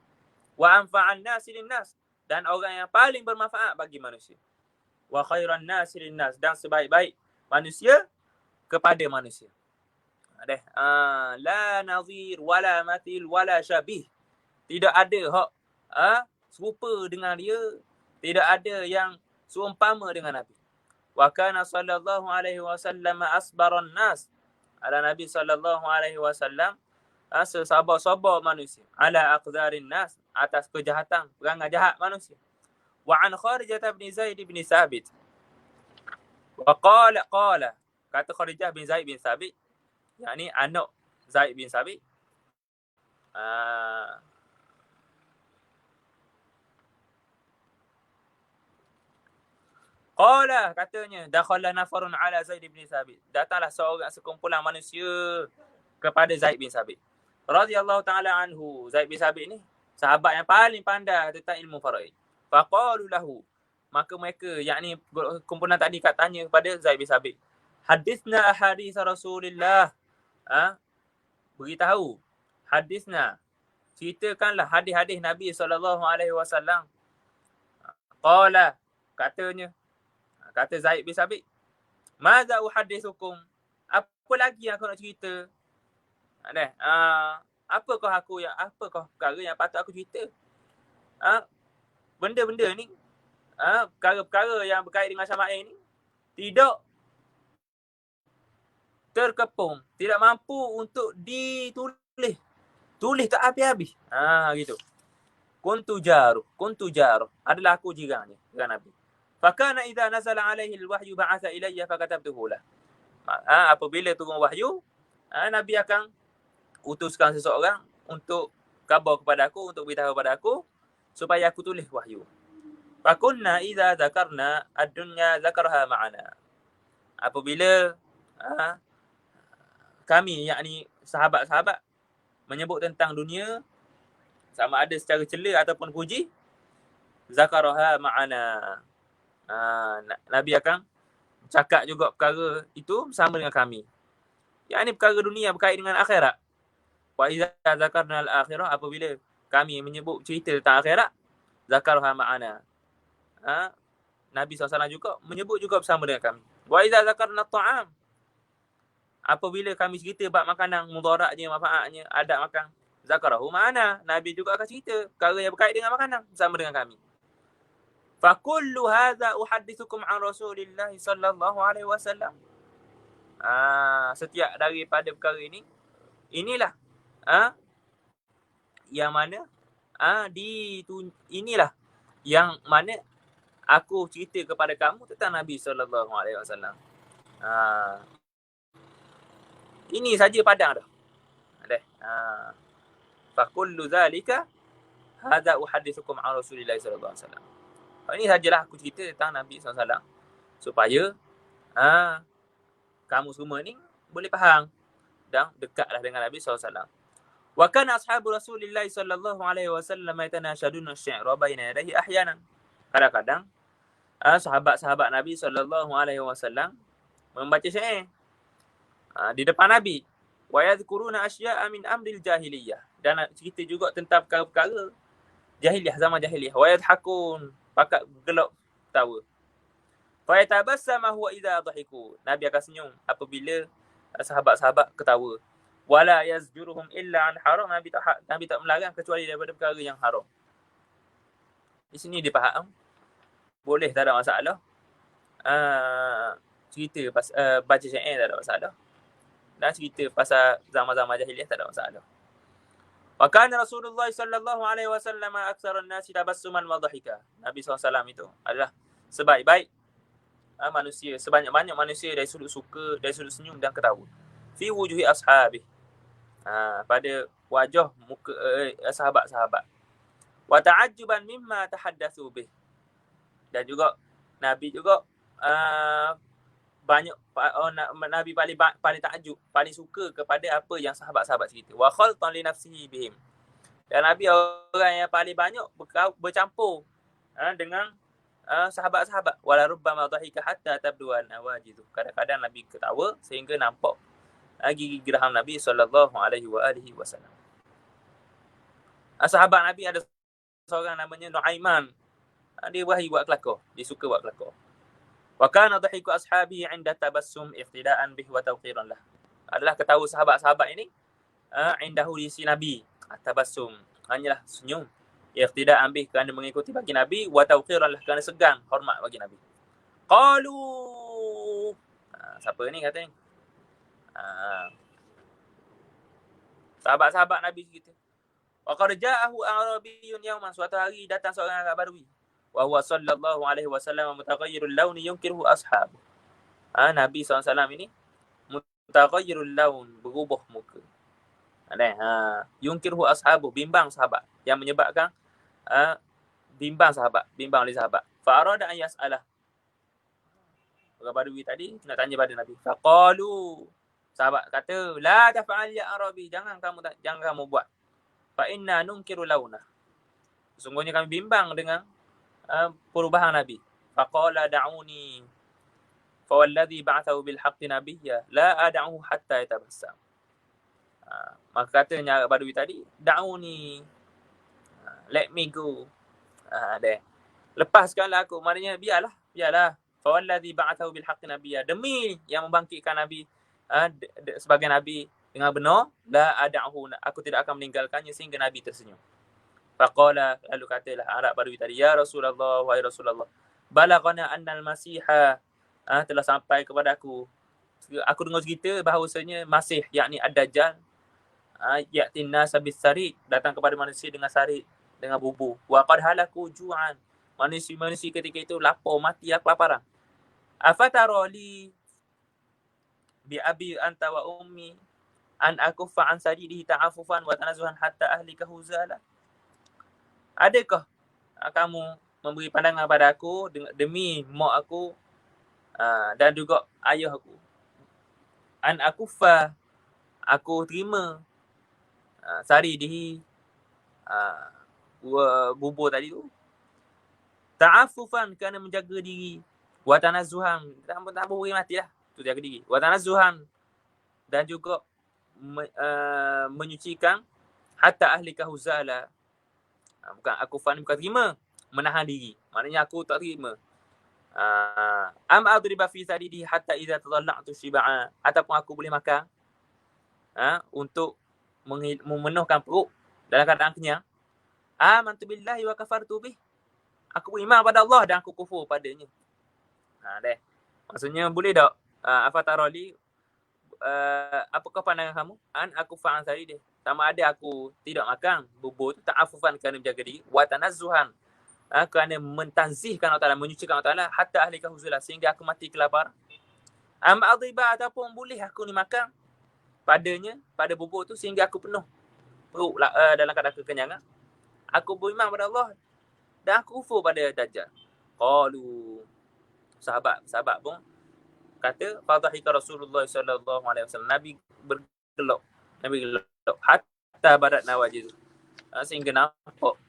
C: Wa anfa'an nas lin nas, dan orang yang paling bermanfaat bagi manusia. Wa khairan nas lin nas, dan sebaik-baik manusia kepada manusia. La nazir wala mathil wala syabih. Tidak ada hak serupa dengan dia, tidak ada yang seumpama dengan Nabi. Wa kana sallallahu alaihi wasallam asbaran nas. Ala Nabi sallallahu alaihi wasallam sesabar-sabar manusia. Ala aqdarin nas, atas kejahatan, perangai jahat manusia. Wa an Kharijah bin Zaid bin Thabit. Wa qala kata Kharijah bin Zaid bin Thabit, yakni anak Zaid bin Thabit. Qala, katanya, dakhala nafarun ala Zaid bin Thabit. Datanglah seorang sekumpulan manusia kepada Zaid bin Thabit. Radhiyallahu ta'ala anhu. Zaid bin Thabit ni sahabat yang paling pandai tentang ilmu faraid. Faqalu lahu. Maka mereka, yakni kumpulan tadi tanya kepada Zaid bin Thabit. Hadithna ahadith Rasulullah. Beritahu. Hadithna. Ceritakanlah hadis-hadis Nabi SAW. Qala. Kata Zaid bin Thabit, Maza uhadithukum? Apa lagi yang aku nak cerita? Apakah perkara yang patut aku cerita? Benda-benda ni, perkara-perkara yang berkait dengan Syama'il ni, tidak terkepung, tidak mampu untuk ditulis. Tulis tak habis-habis. Gitu. Kuntu jaruh. Adalah aku jirangnya dengan Nabi. Fakana idza nazala alaihi alwahyu ba'atha ilayya fakatabtuhu lah. Apabila turun wahyu, Nabi akan utuskan seseorang untuk khabar kepada aku, untuk beritahu kepada aku supaya aku tulis wahyu. Fakunna idza zakarna ad-dunya zakaraha ma'ana. Apabila kami, yakni sahabat-sahabat, menyebut tentang dunia, sama ada secara cela ataupun puji, zakaraha ma'ana. Nabi akan cakap juga perkara itu bersama dengan kami. Yang ini perkara dunia berkait dengan akhirat. Wa idza zakarna al-akhirah, apabila kami menyebut cerita tentang akhirat, zakaraha ma'ana. Nabi SAW juga menyebut juga bersama dengan kami. Wa idza zakarna at-ta'am, apabila kami cerita bab makanan, mudaratnya, manfaatnya, adab makan, zakarahu ma'ana. Nabi juga akan cerita perkara yang berkait dengan makanan bersama dengan kami. Fakullu hadza uhaddithukum an Rasulillah sallallahu alaihi wasallam. Setiap daripada perkara ini, inilah yang mana inilah yang mana aku cerita kepada kamu tentang Nabi sallallahu alaihi wasallam. Ini saja padang dah. Fakullu zalika hadza uhaddithukum an Rasulillah sallallahu alaihi wasallam. Ini sajalah aku cerita tentang Nabi SAW. Supaya kamu semua ni boleh faham dan dekatlah dengan Nabi SAW. Wa kana ashabu Rasulillah sallallahu alaihi wasallam yatanashaduna asy-syi'ra baina yadayhi ahyanan. Kadang-kadang sahabat-sahabat Nabi sallallahu alaihi wasallam membaca syair di depan Nabi. Wa yadhkuruna asya'a min amril jahiliyah. Dan cerita juga tentang perkara-perkara jahiliyah, zaman jahiliyah. Wa yadhakun, pakat gelak tawa. Fa yatabassama huwa idza dhahiku. Nabi akan senyum apabila sahabat-sahabat ketawa. Wala yazjuruhum illa an haram. Nabi tak melarang kecuali daripada perkara yang haram. Di sini dia faham. Boleh, tak ada masalah. Cerita baca syair tak ada masalah. Dan cerita pasal zaman-zaman jahiliyah tak ada masalah. Wa kana Rasulullah sallallahu alaihi wasallam aktsarun nasi tabassuman wa dhahika. Nabi SAW itu adalah sebaik-baik manusia, sebanyak-banyak manusia dari sudut suka, dari sudut senyum dan ketawa. Fi wujuhi ashabi. Pada wajah muka sahabat-sahabat. Wa ta'ajjuban mimma tahaddatsu bih. Dan juga Nabi juga banyak Nabi paling takjub, paling suka kepada apa yang sahabat-sahabat cerita. Wa khaltan li nafsihi bihim. Dan Nabi orang yang paling banyak bercampur dengan sahabat-sahabat. Wala rubbama dhahika hatta tabdu an-nawajidu. Kadang-kadang Nabi ketawa sehingga nampak gigi geraham Nabi sallallahu alaihi wasallam. Sahabat Nabi ada seorang namanya Nuaiman. Dia wahai buat kelakar, dia suka buat kelakar. Wa kana dhahiku ashabi 'inda tabassum iqtida'an bihi wa tawqiran lah. Adalah ketawa sahabat-sahabat ini indahu di sisi Nabi. Tabassum hanyalah senyum. Iqtida'an bihi kerana mengikuti bagi Nabi, wa tawqiran lah kerana segan hormat bagi Nabi. Qalu Siapa ni kata ni? Sahabat-sahabat Nabi kita. Wa qad ja'ahu a'rabiyyun yawman, suatu hari datang seorang Arab Badui. Wa huwa sallallahu alaihi wasallam mutaghayyirul launi yunkiruhu ashab. Nabi SAW ini mutaghayyirul laun, berubah muka. Yunkiruhu ashabu, bimbang sahabat, yang menyebabkan bimbang oleh sahabat. Fa arada an yas'alah. Orang Badui tadi nak tanya pada Nabi. Faqalu, sahabat kata, la taf'al ya Arabi, jangan kamu buat. Fa inna nunkiru launa, sesungguhnya kami bimbang dengan perubahan Nabi. Faqala da'uni fa walladhi ba'athahu bil haqqi nabiyya la ad'uhu hatta yatabassam. Maka katanya Badui tadi, da'uni, let me go. Lepaskanlah aku, maknanya biarlah. Fa walladhi ba'athahu bil haqqi nabiyya, demi yang membangkitkan Nabi sebagai Nabi dengan benar, la ad'uhu, aku tidak akan meninggalkannya sehingga Nabi tersenyum. Faqala, lalu katalah Arab Badui tadi, ya Rasulullah, wahai Rasulullah, balaghana annal masiha, telah sampai kepada aku dengar cerita bahawasanya Masih, yakni Ad-Dajjal, ya'tin nas bis-sarid, datang kepada manusia dengan sarid, dengan bubu. Wa qad halaku ju'an, manusia ketika itu lapar, mati kelaparan. Afatara li bi abi anta wa ummi an akuffa an sadidihi ta'afufan wa tanazuhan hatta ahlika huzala. Adakah kamu memberi pandangan pada aku demi mak aku dan juga ayah aku, an akuffa, aku terima sadidihi, bubur tadi tu, ta'afufan, kerana menjaga diri, wa tanazuhan, tak boleh mati lah, tu jaga diri, wa tanazuhan, dan juga menyucikan, hatta ahlika huzala, bukan akufan, bukan terima, menahan diri, maknanya aku tak terima. Am adriba fi sadidi hatta idza tadalla'tu shiba'a, ataupun aku boleh makan untuk memenuhkan perut dalam keadaan kenyang. Amantu billahi wa kafartu bih, aku beriman pada Allah dan aku kufur padanya. Maksudnya boleh tak afatarali, apakah pandangan kamu, an aku fa'an sadidi, sama ada aku tidak makan bubur tu, ta'afufan, kerana menjaga diri, wa tanazzuhan, kerana mentanzihkan Allah Ta'ala, menyucikan Allah Ta'ala, hatta ahlika huzula, sehingga aku mati kelaparan. Am adhiba, ataupun boleh aku ni makan padanya, pada bubur tu, sehingga aku penuh perut dalam keadaan kekenyangan. Aku beriman pada Allah dan aku kufur pada Dajjal. Qalu, sahabat pun kata, fadhahika Rasulullah sallallahu alaihi wasallam, Nabi bergelak hatta barat nawajid, sehingga nampak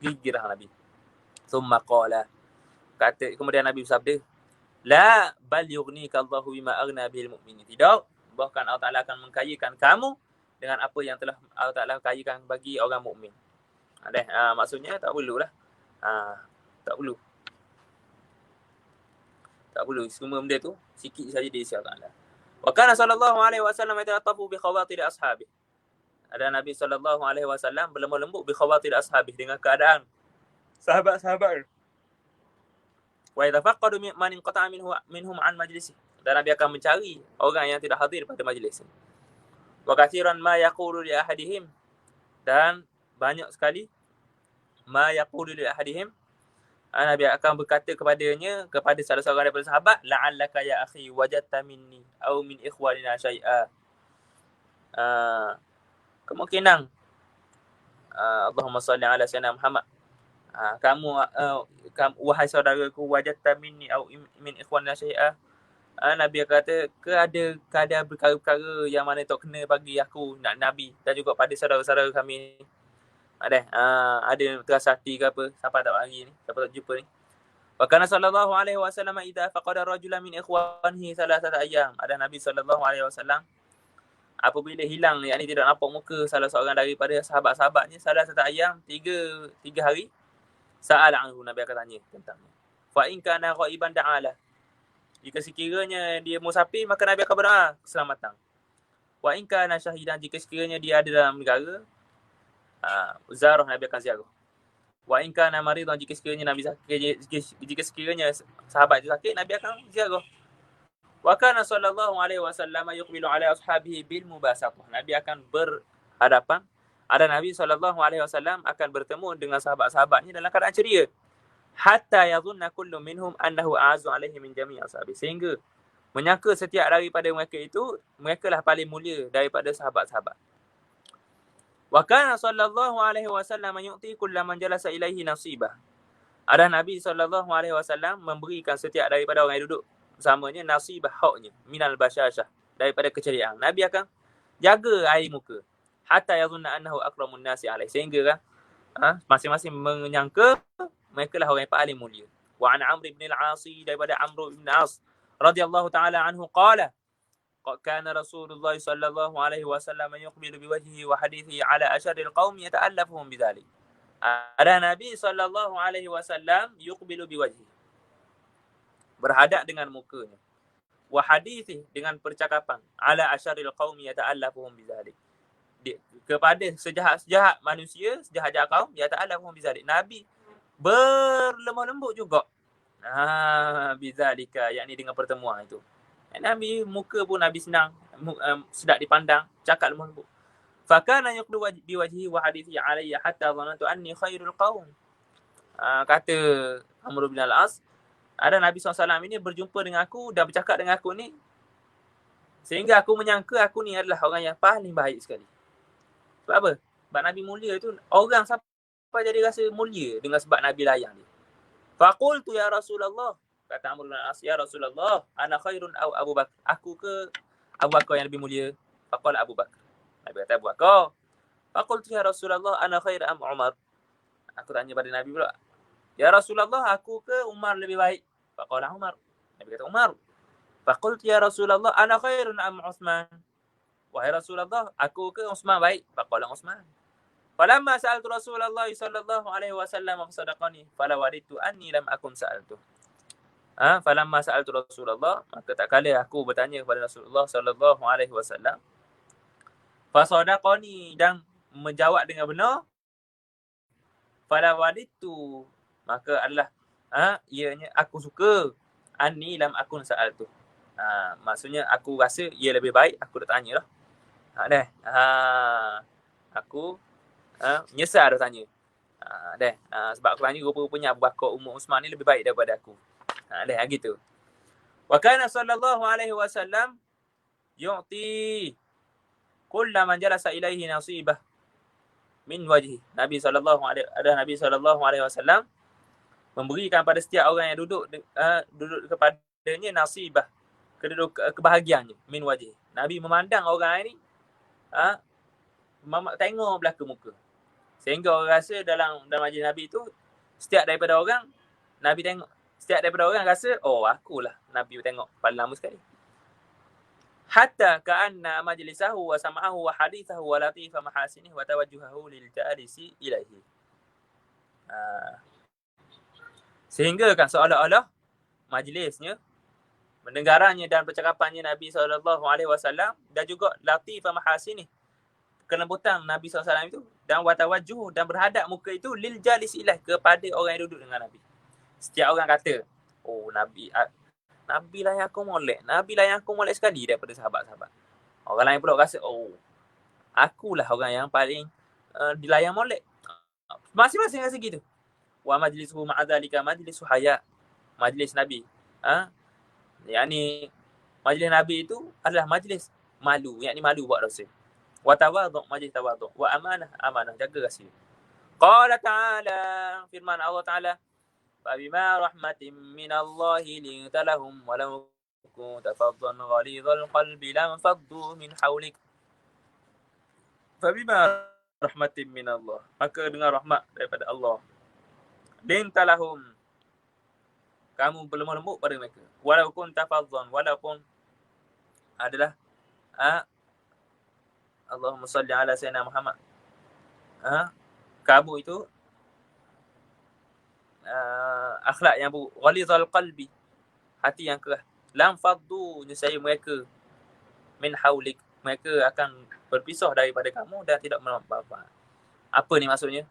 C: gigirah Nabi. Thumma qala, kemudian Nabi bersabda, la bal yughnika Allahu bima aghna bihil mu'minin, tidak, bahkan Allah Ta'ala akan mengkayakan kamu dengan apa yang telah Allah Ta'ala kayakan bagi orang mukmin. Maksudnya tak perlulah, tak perlu semua benda tu, sikit saja diisi Allah Ta'ala. Wa kana sallallahu alaihi wasallam yatalattafu bi khawatir ashabi, ada Nabi sallallahu alaihi wasallam berlemah lembut bi khawatir ashabi, dengan keadaan sahabat-sahabat. Wa yatafaqqadu man inqata'a minhum an majlisi, dan Nabi akan mencari orang yang tidak hadir pada majlis. Wa katsiran ma yaqulu li ahadihim, dan banyak sekali ma yaqulu li ahadihim, Nabi akan berkata kepada salah seorang daripada sahabat, la'allaka ya akhi wajadta minni aw min ikhwanina syai'a, kemungkinan Allahumma salli ala sayyidina Muhammad, kamu wahai saudaraku, wajadta minni aw min ikhwanina syai'a, Nabi kata, ada perkara-perkara yang mana tak kena bagi aku, nak Nabi dan juga pada saudara-saudara kami. Ada terasa hati ke apa, siapa tak bagi ni, siapa tak jumpa ni. Wa kana sallallahu alaihi wasallam idza faqada rajulan min ikhwanihi salasata ayyam, ada Nabi sallallahu alaihi wasallam apabila hilang, yakni tidak nampak muka salah seorang daripada sahabat-sahabatnya, salasata ayyam, tiga hari, sa'ala anhu, Nabi akan tanya tentangnya. Fa in kana ghaiban da'ala, jika sekiranya dia musafir, maka Nabi akan berdoa keselamatan. Wa in kana syahidan, jika sekiranya dia ada dalam negara, zarah, Nabi akan ziarah. Wa in kana maridan, jika sekiranya Nabi sakit, jika sekiranya sahabat itu sakit, Nabi akan ziarah. Wa kana sallallahu alaihi wasallam yuqbilu ala ashabihi bil mubasatah. Nabi akan berhadapan, ada Nabi sallallahu alaihi wasallam akan bertemu dengan sahabat-sahabatnya dalam keadaan ceria. Hatta yadhunna kullu minhum annahu a'azzu alaihi min jami' ashabi. Sehingga menyangka setiap daripada mereka itu, mereka lah paling mulia daripada sahabat-sahabat. Wa kana sallallahu alaihi wasallam yu'ti kullu man jalasa ilaihi nasibah. Ada Nabi sallallahu alaihi wasallam memberikan setiap daripada orang yang duduk bersamanya nasibah haknya minal basyashah, daripada keceriaan. Nabi akan jaga air muka hatta yazunna annahu akramun nasi alaihi, sehingga masing-masing menyangka mereka lah orang yang paling mulia. Wa an Amr ibn al-As, daripada Amr ibn al-As radhiyallahu taala anhu qala كان رسول الله صلى الله عليه وسلم يقبل بوجهه وحديثه على أشر القوم يتألفهم بذلك. Ada Nabi sallallahu alaihi wasallam yuqbilu biwajhi, berhadap dengan mukanya, wa hadithi, dengan percakapan, ala asyaril qaumi yata'allafuhum bizalik, kepada sejahat-sejahat manusia, sejahat-jahat kaum, yata'allafuhum bizalik. Nabi berlemah lembut juga. Bizalika, yakni dengan pertemuan itu. Nabi muka pun Nabi senang, sedap dipandang, cakap lemah lembut. Fakana yaqdu biwajhi wa hadithi alayya hatta dhanantu anni khairul qaum. Kata Amr bin al-As, ada Nabi SAW ini berjumpa dengan aku dan bercakap dengan aku ni, sehingga aku menyangka aku ni adalah orang yang paling baik sekali. Sebab apa? Sebab Nabi mulia tu, orang sampai jadi rasa mulia dengan sebab Nabi layan dia. Faqultu ya Rasulullah, kata Amr bin al-As, ya Rasulullah, ana khairun aw Abu Bakar, aku ke Abu Bakar yang lebih mulia? Faqala Abu Bakar. Nabi kata Abu Bakar. Faqultu ya Rasulullah, ana khair am Umar? Aku tanya pada Nabi pula, ya Rasulullah, aku ke Umar lebih baik? Faqala Umar. Nabi kata Umar. Faqultu ya Rasulullah, ana khairun am Uthman? Wahai Rasulullah, aku ke Uthman baik? Faqala Uthman. Falamma sa'altu Rasulullah sallallahu alaihi wasallam fasadaqani fala waditu anni lam akun sa'altu. Falamma sa'altu Rasulullah, maka tak kala aku bertanya kepada Rasulullah sallallahu alaihi wasallam, fasadaqani, dan menjawab dengan benar, fala waditu, maka adalah ianya aku suka, anni lam akun sa'altu. Maksudnya aku rasa ia lebih baik aku dah tanyalah. Aku menyesal dah tanya. Sebab aku tanya rupa-rupanya Abu Bakar, Umar, Uthman ni lebih baik daripada aku. Gitu. Wa kana sallallahu alaihi wasallam yu'ti kullu man jalasa ilaihi nasibah min wajhi. Nabi sallallahu alaihi wasallam memberikan pada setiap orang yang duduk kepadanya nasibah, kebahagiaannya, min wajhi. Nabi memandang orang ini, tengok belaka muka, sehingga orang rasa dalam majlis Nabi itu, setiap daripada orang Nabi tengok, setiap daripada orang rasa, oh akulah Nabi tengok paling lama sekali. Hatta ka'anna majlisahu wa sam'ahu wa hadithahu wa latifa mahasinihi wa tawajjuhahu lil jalisi ilaihi. Sehingga kan seolah-olah majlisnya, mendengarannya dan percakapannya Nabi SAW, dan juga latifa mahasinihi, kelembutan Nabi SAW itu, dan wa tawajjuh, dan berhadap muka itu, lil jalisi ilaihi, kepada orang yang duduk dengan Nabi. Setiap orang kata, oh Nabi lah yang aku molek. Nabi lah yang aku molek sekali daripada sahabat-sahabat. Orang lain pula rasa, oh akulah orang yang paling dilayan molek. Masing-masing rasa gitu. Wa majlisuhu ma'adzalika majlisu haya. Majlis Nabi. Yakni majlis Nabi itu adalah majlis malu. Yakni malu buat dosa. Wa tawadhu', majlis tawadhu'. Wa amanah, jaga rahsia. Qala ta'ala, firman Allah Ta'ala, فبما رحمة من الله لنت لهم ولو كنت فظا غليظ القلب لانفضوا من حولك. فبما رحمة من الله, maka dengan rahmat daripada Allah, linta lahum, kamu berlemah lembut pada mereka, walau kunta fadhan, walaupun adalah Allahumma salli ala sayyidina Muhammad, kamu itu akhlak yang buruk, ghalizal qalbi, hati yang keras, lam faddu, nescaya mereka, min haulik, mereka akan berpisah daripada kamu dan tidak manfaat. Apa ni maksudnya?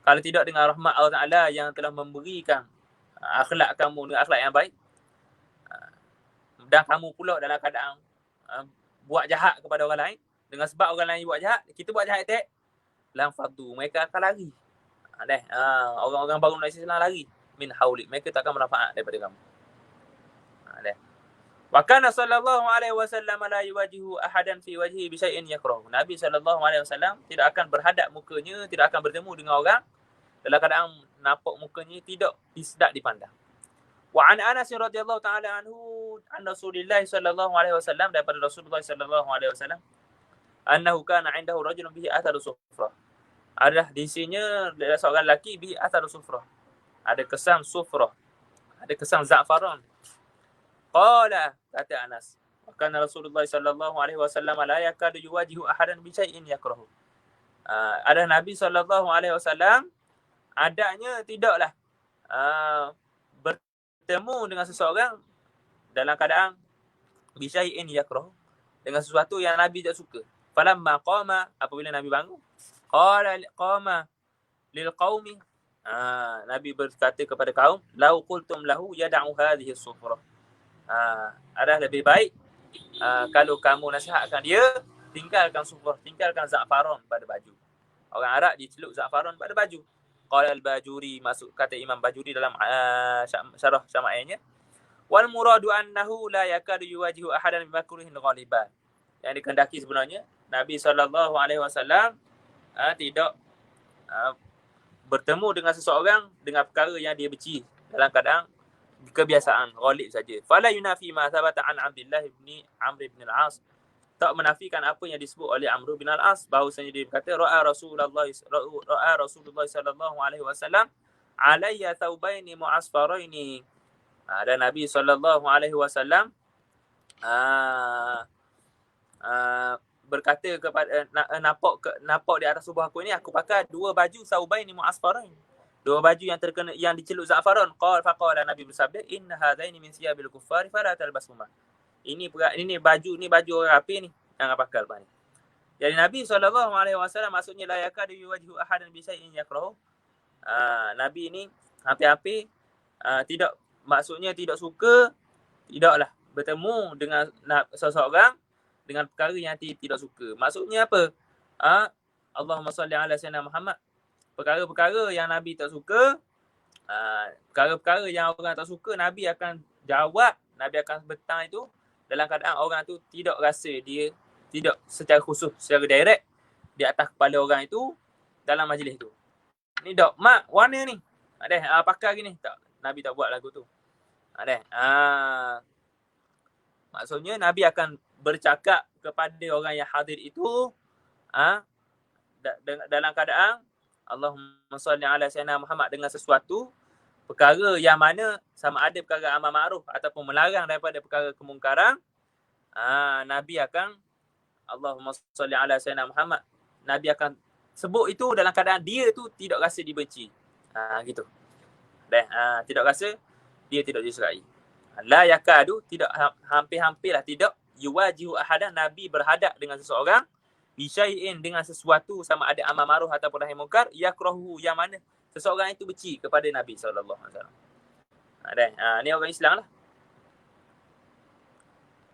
C: Kalau tidak dengan rahmat Allah Ta'ala yang telah memberikan akhlak kamu dengan akhlak yang baik, dan kamu pula dalam keadaan buat jahat kepada orang lain, dengan sebab orang lain buat jahat, kita buat jahat tak, lam fadu, mereka akan lari. Orang-orang baru Malaysia Islam lari min haulik, mereka tak akan bermanfaat daripada kamu. Wa kana sallallahu alaihi wasallam la yuwajihu ahadan fi wajhihi bi syai'in yakrahu. Nabi sallallahu alaihi wasallam tidak akan berhadap mukanya, tidak akan bertemu dengan orang dalam keadaan nampak mukanya tidak sedap dipandang. Wa an Anas radhiyallahu taala anhu an Rasulillah sallallahu alaihi wasallam, daripada Rasulullah sallallahu alaihi wasallam, annahu kana 'indahu rajulun bihi atharu sufrah. Ada di sininya seorang lelaki bihi atharu sufrah. Ada kesan sufrah, ada kesan za'faran. Qala, kata Anas, wa kana Rasulullah sallallahu alaihi wasallam la yakadu yuwajihu ahadan bi syai'in yakrahu. Ada Nabi sallallahu alaihi wasallam adanya tidaklah bertemu dengan seseorang dalam keadaan bi syai'in yakrahu, dengan sesuatu yang Nabi tak suka. Falamma qama, apabila Nabi bangun, qama lil qaumi, Nabi berkata kepada kaum, lau qultum lahu yad'u hadhihi as-sufrah. Adalah lebih baik kalau kamu nasihatkan dia tinggalkan sufrah, tinggalkan za'faran pada baju. Orang Arab dia celuk za'faran pada baju. Qala al-Bajuri, masuk kata Imam Bajuri dalam syarah Syama'iyahnya, wal muradu annahu la yakadu yuwajihu ahadan bimakruhin ghaliban. Yang dikehendaki sebenarnya Nabi sallallahu alaihi wasallam tidak bertemu dengan seseorang dengan perkara yang dia benci, dalam keadaan kebiasaan ghalib saja. Fala yunafi ma thabata an Abdullah bin Amr bin al-As, tak menafikan apa yang disebut oleh Amr bin al-As, bahawasanya dia berkata ra'a Rasulullah sallallahu alaihi wasallam alayya thawbaini mu'asfaraini. Dan Nabi sallallahu alaihi wasallam berkata kepada nampak di atas tubuh aku ini, aku pakai dua baju thawbaini mu'asfarain, dua baju yang terkena, yang dicelup za'faran. Faqala, Nabi bersabda, inna hadaini min siyabil kuffari fala talbasuhuma. Ini baju orang kafir ni, jangan pakai lepas ni. Jadi Nabi SAW maksudnya la yakadu yuwajhu ahadan bi syai'in yakrahu. Nabi ni hampir-hampir tidak, maksudnya tidak suka, tidaklah bertemu dengan seseorang dengan perkara yang tidak suka. Maksudnya apa? Allahumma salli ala sayyidina Muhammad. Perkara-perkara yang Nabi tak suka, perkara-perkara yang orang tak suka, Nabi akan jawab, Nabi akan betang itu dalam keadaan orang tu tidak rasa, dia tidak secara khusus, secara direct di atas kepala orang itu dalam majlis tu. Ni dok, mak, warna ni. Pakai gini. Tak, Nabi tak buat lagu tu. Maksudnya Nabi akan bercakap kepada orang yang hadir itu dalam keadaan Allahumma salli ala sayyidina Muhammad, dengan sesuatu perkara yang mana sama ada perkara amar ma'ruf ataupun melarang daripada perkara kemungkaran. Nabi akan Allahumma salli ala sayyidina Muhammad, Nabi akan sebut itu dalam keadaan dia tu tidak rasa dibenci. Gitu. Tidak rasa dia tidak disukai. La yakadu, tidak, hampir-hampirlah tidak, yuwajihu ahadan, Nabi berhadap dengan seseorang bisyai'in, dengan sesuatu, sama ada amar ma'ruf ataupun nahi munkar, yakrahu, yang mana seseorang itu benci kepada Nabi sallallahu alaihi wasallam. Ni orang Islam lah.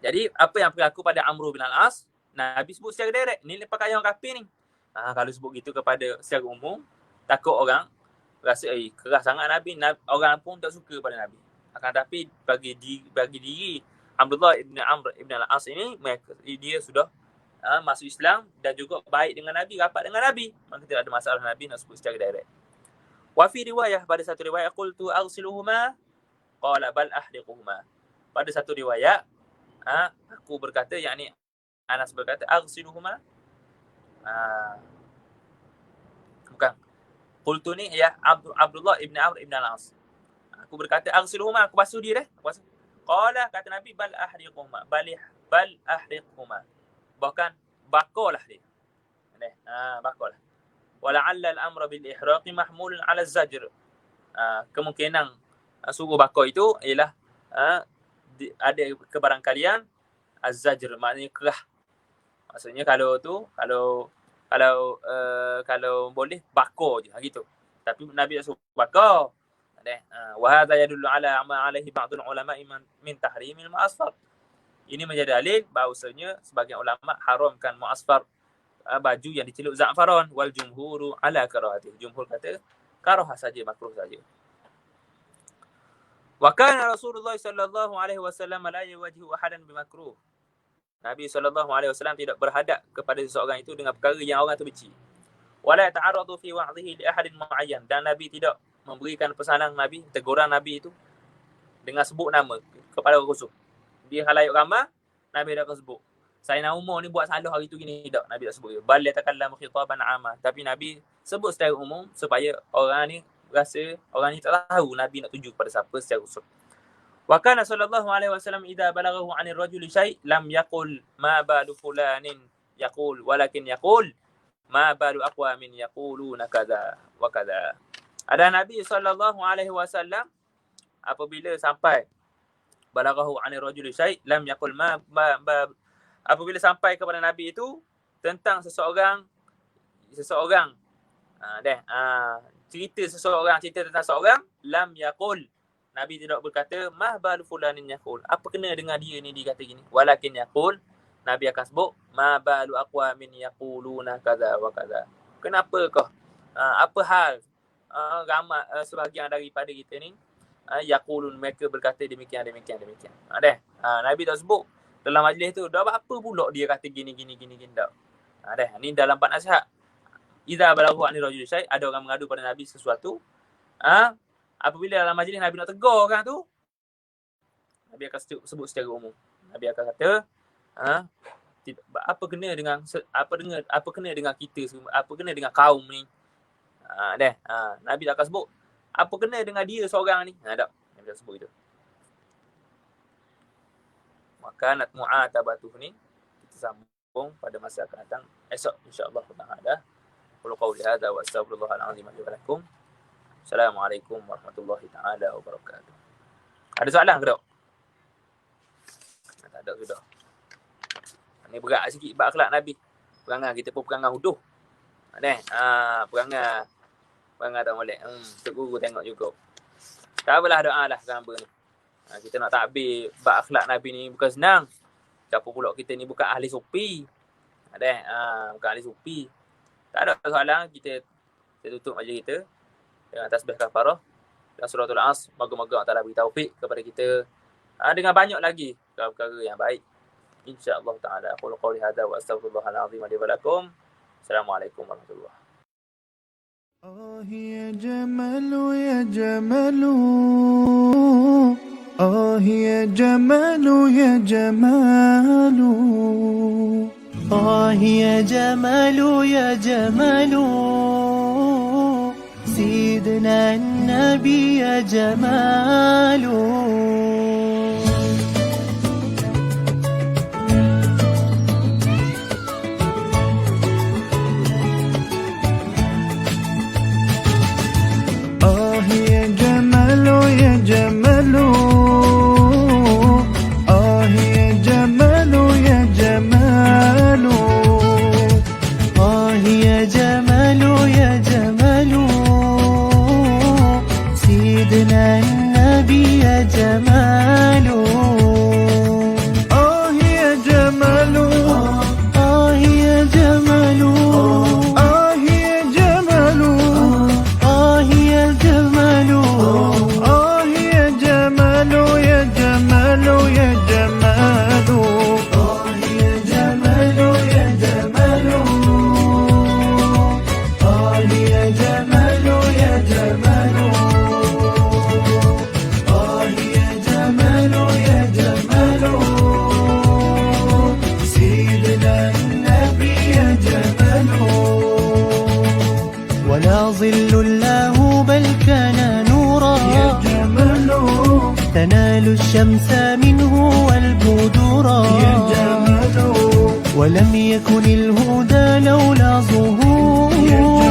C: Jadi apa yang berlaku pada Amr bin al-As, Nabi sebut secara direct, ni pakaian orang kafir ni. Kalau sebut gitu kepada secara umum, takut orang rasa keras sangat Nabi, orang pun tak suka pada Nabi. Akan tapi bagi diri Abdullah ibn Amr ibn al-As ini, dia sudah masuk Islam dan juga baik dengan Nabi, rapat dengan Nabi, maka tidak ada masalah Nabi nak sebut secara direct. Wa fi riwayah, pada satu riwayat, qultu aghsiluhuma qala bal ahliquhuma. Pada satu riwayat aku berkata, yakni Anas berkata, aghsiluhuma, bukan, qultu ni ya Abdullah ibn Amr ibn al-As, aku berkata aghsiluhuma, aku basuh dia qala, kata Nabi, bal ahliquhuma, bal ahliquhuma, bahkan bakarlah dia. Bakarlah. Wala'alla al-amra bil ihraqi mahmulun 'ala az-zajr. Kemungkinan suruh bakar itu ialah ada kebarangkalian az-zajr, maknanya kerah. Maksudnya kalau boleh bakar je gitu. Tapi Nabi tak suruh bakar. Wa hadha yadullu ala ma alaihi ba'dul ulama min tahrimil mu'asfar. Ini menjadi dalil bahawasanya sebagian ulama haramkan mu'asfar, baju yang dicelup za'faran, wal jumhuru ala karahati. Jumhur kata karah saja, makruh saja. Wa kana Rasulullah sallallahu alaihi wasallam la yuwajjihu ahadan bimakruh. Nabi sallallahu alaihi wasallam tidak berhadap kepada seseorang itu dengan perkara yang orang tu benci. Wala ta'arradu fi wa'dhihi li ahadin mu'ayyan, dan Nabi tidak memberikan pesanan Nabi, teguran Nabi itu dengan sebut nama kepada orang khusus. Dia khalayak ramai, Nabi tak sebut. Sayyidina Umar ni buat salah hari tu gini, tak. Nabi tak sebut. Bal yatakallamu khitaban 'amma. Tapi Nabi sebut secara umum supaya orang ni rasa orang ni tak tahu Nabi nak tunjuk kepada siapa secara khusus. Wa kana sallallahu alaihi wasallam idza balaghahu 'anil rajuli syai' lam yaqul ma balu fulanin yaqul, walakin yaqul ma balu aqwamin yaquluna kadza wa kadza. Ada Nabi sallallahu alaihi wasallam apabila sampai balaghahu 'anil rajuli syai' lam yaqul apabila sampai kepada Nabi itu tentang seseorang cerita tentang seseorang, lam yaqul, Nabi tidak berkata mah balu fulanin yaqul, apa kena dengan dia ni dia kata gini, walakin yaqul, Nabi akan sebut ma balu aqwamin yaquluna kadza wa kadza. Kenapakah apa hal ramai sebahagian daripada kita ni yaqulun, mereka berkata demikian. Nabi tak sebut dalam majlis tu, dah apa pula dia kata gini tak. Ni dalam bab nasihat. Idza balaghu anir rajul syai', ada orang mengadu pada Nabi sesuatu. Apabila dalam majlis Nabi nak tegur orang tu, Nabi akan sebut secara umum. Nabi akan kata, apa kena dengan kita semua, apa kena dengan kaum ni. Nabi tak akan sebut apa kena dengan dia seorang ni. Tak. Nabi tak sebut itu. Maka nak mu'atabatuh ni kita sambung pada masa akan datang esok insya-Allah taala. Qul qawli hadza wa astaghfirullahal azim li wa lakum. Assalamualaikum warahmatullahi taala wabarakatuh. Ada soalan ke tak? Tak ada sudah. Ni berat sikit bab akhlak Nabi. Perangai kita pun perangai huduh. Perangai tak molek. Tok guru tengok juga. Tak apalah, doa lah hamba ni. Kita nak takbir bab akhlak Nabi ni bukan senang. Siapa pula kita ni bukan ahli sufi. Bukan ahli sufi. Tak ada soalan, kita tutup majlis kita dengan tasbih kafarah dan suratul As. Moga-moga Allah Taala beri taufik kepada kita dengan banyak lagi perkara yang baik. Insya-Allah taala. Qul qawli hadza wa astaghfirullahal azim li wa lakum. Assalamualaikum warahmatullahi.
A: يا جمال يا جمال، يا جمال يا جمال،
B: يا جمال يا جمال، سيدنا النبي يا جمال. الشمس منه والبدورا ولم يكن الهدى لولا ظهورا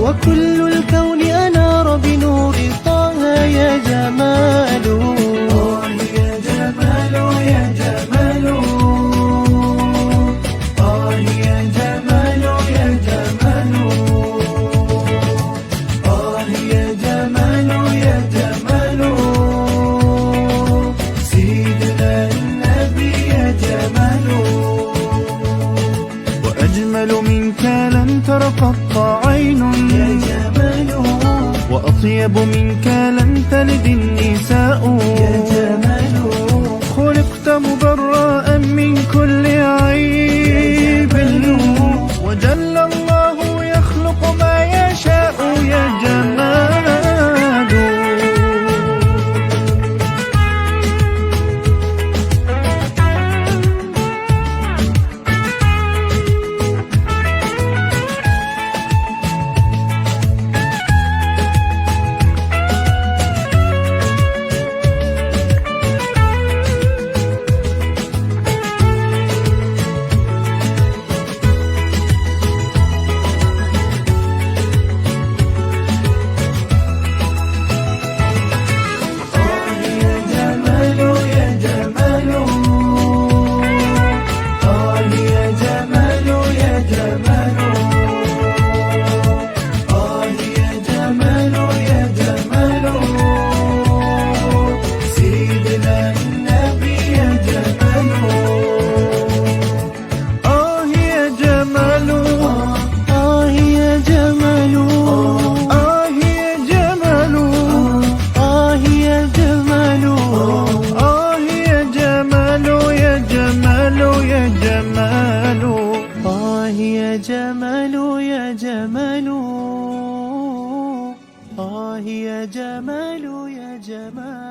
B: وكل الكون أنار بنور طه يا جمال يا جمال يا جمال يا جمال يا جمال
A: تقط عين
B: يا جماله
A: وأطيب منك لم تلد النساء
B: يا جماله
A: خلقت مبرأ من كل عيب وجل الله يخلق ما يشاء يا جمال
B: يا جمال يا جمال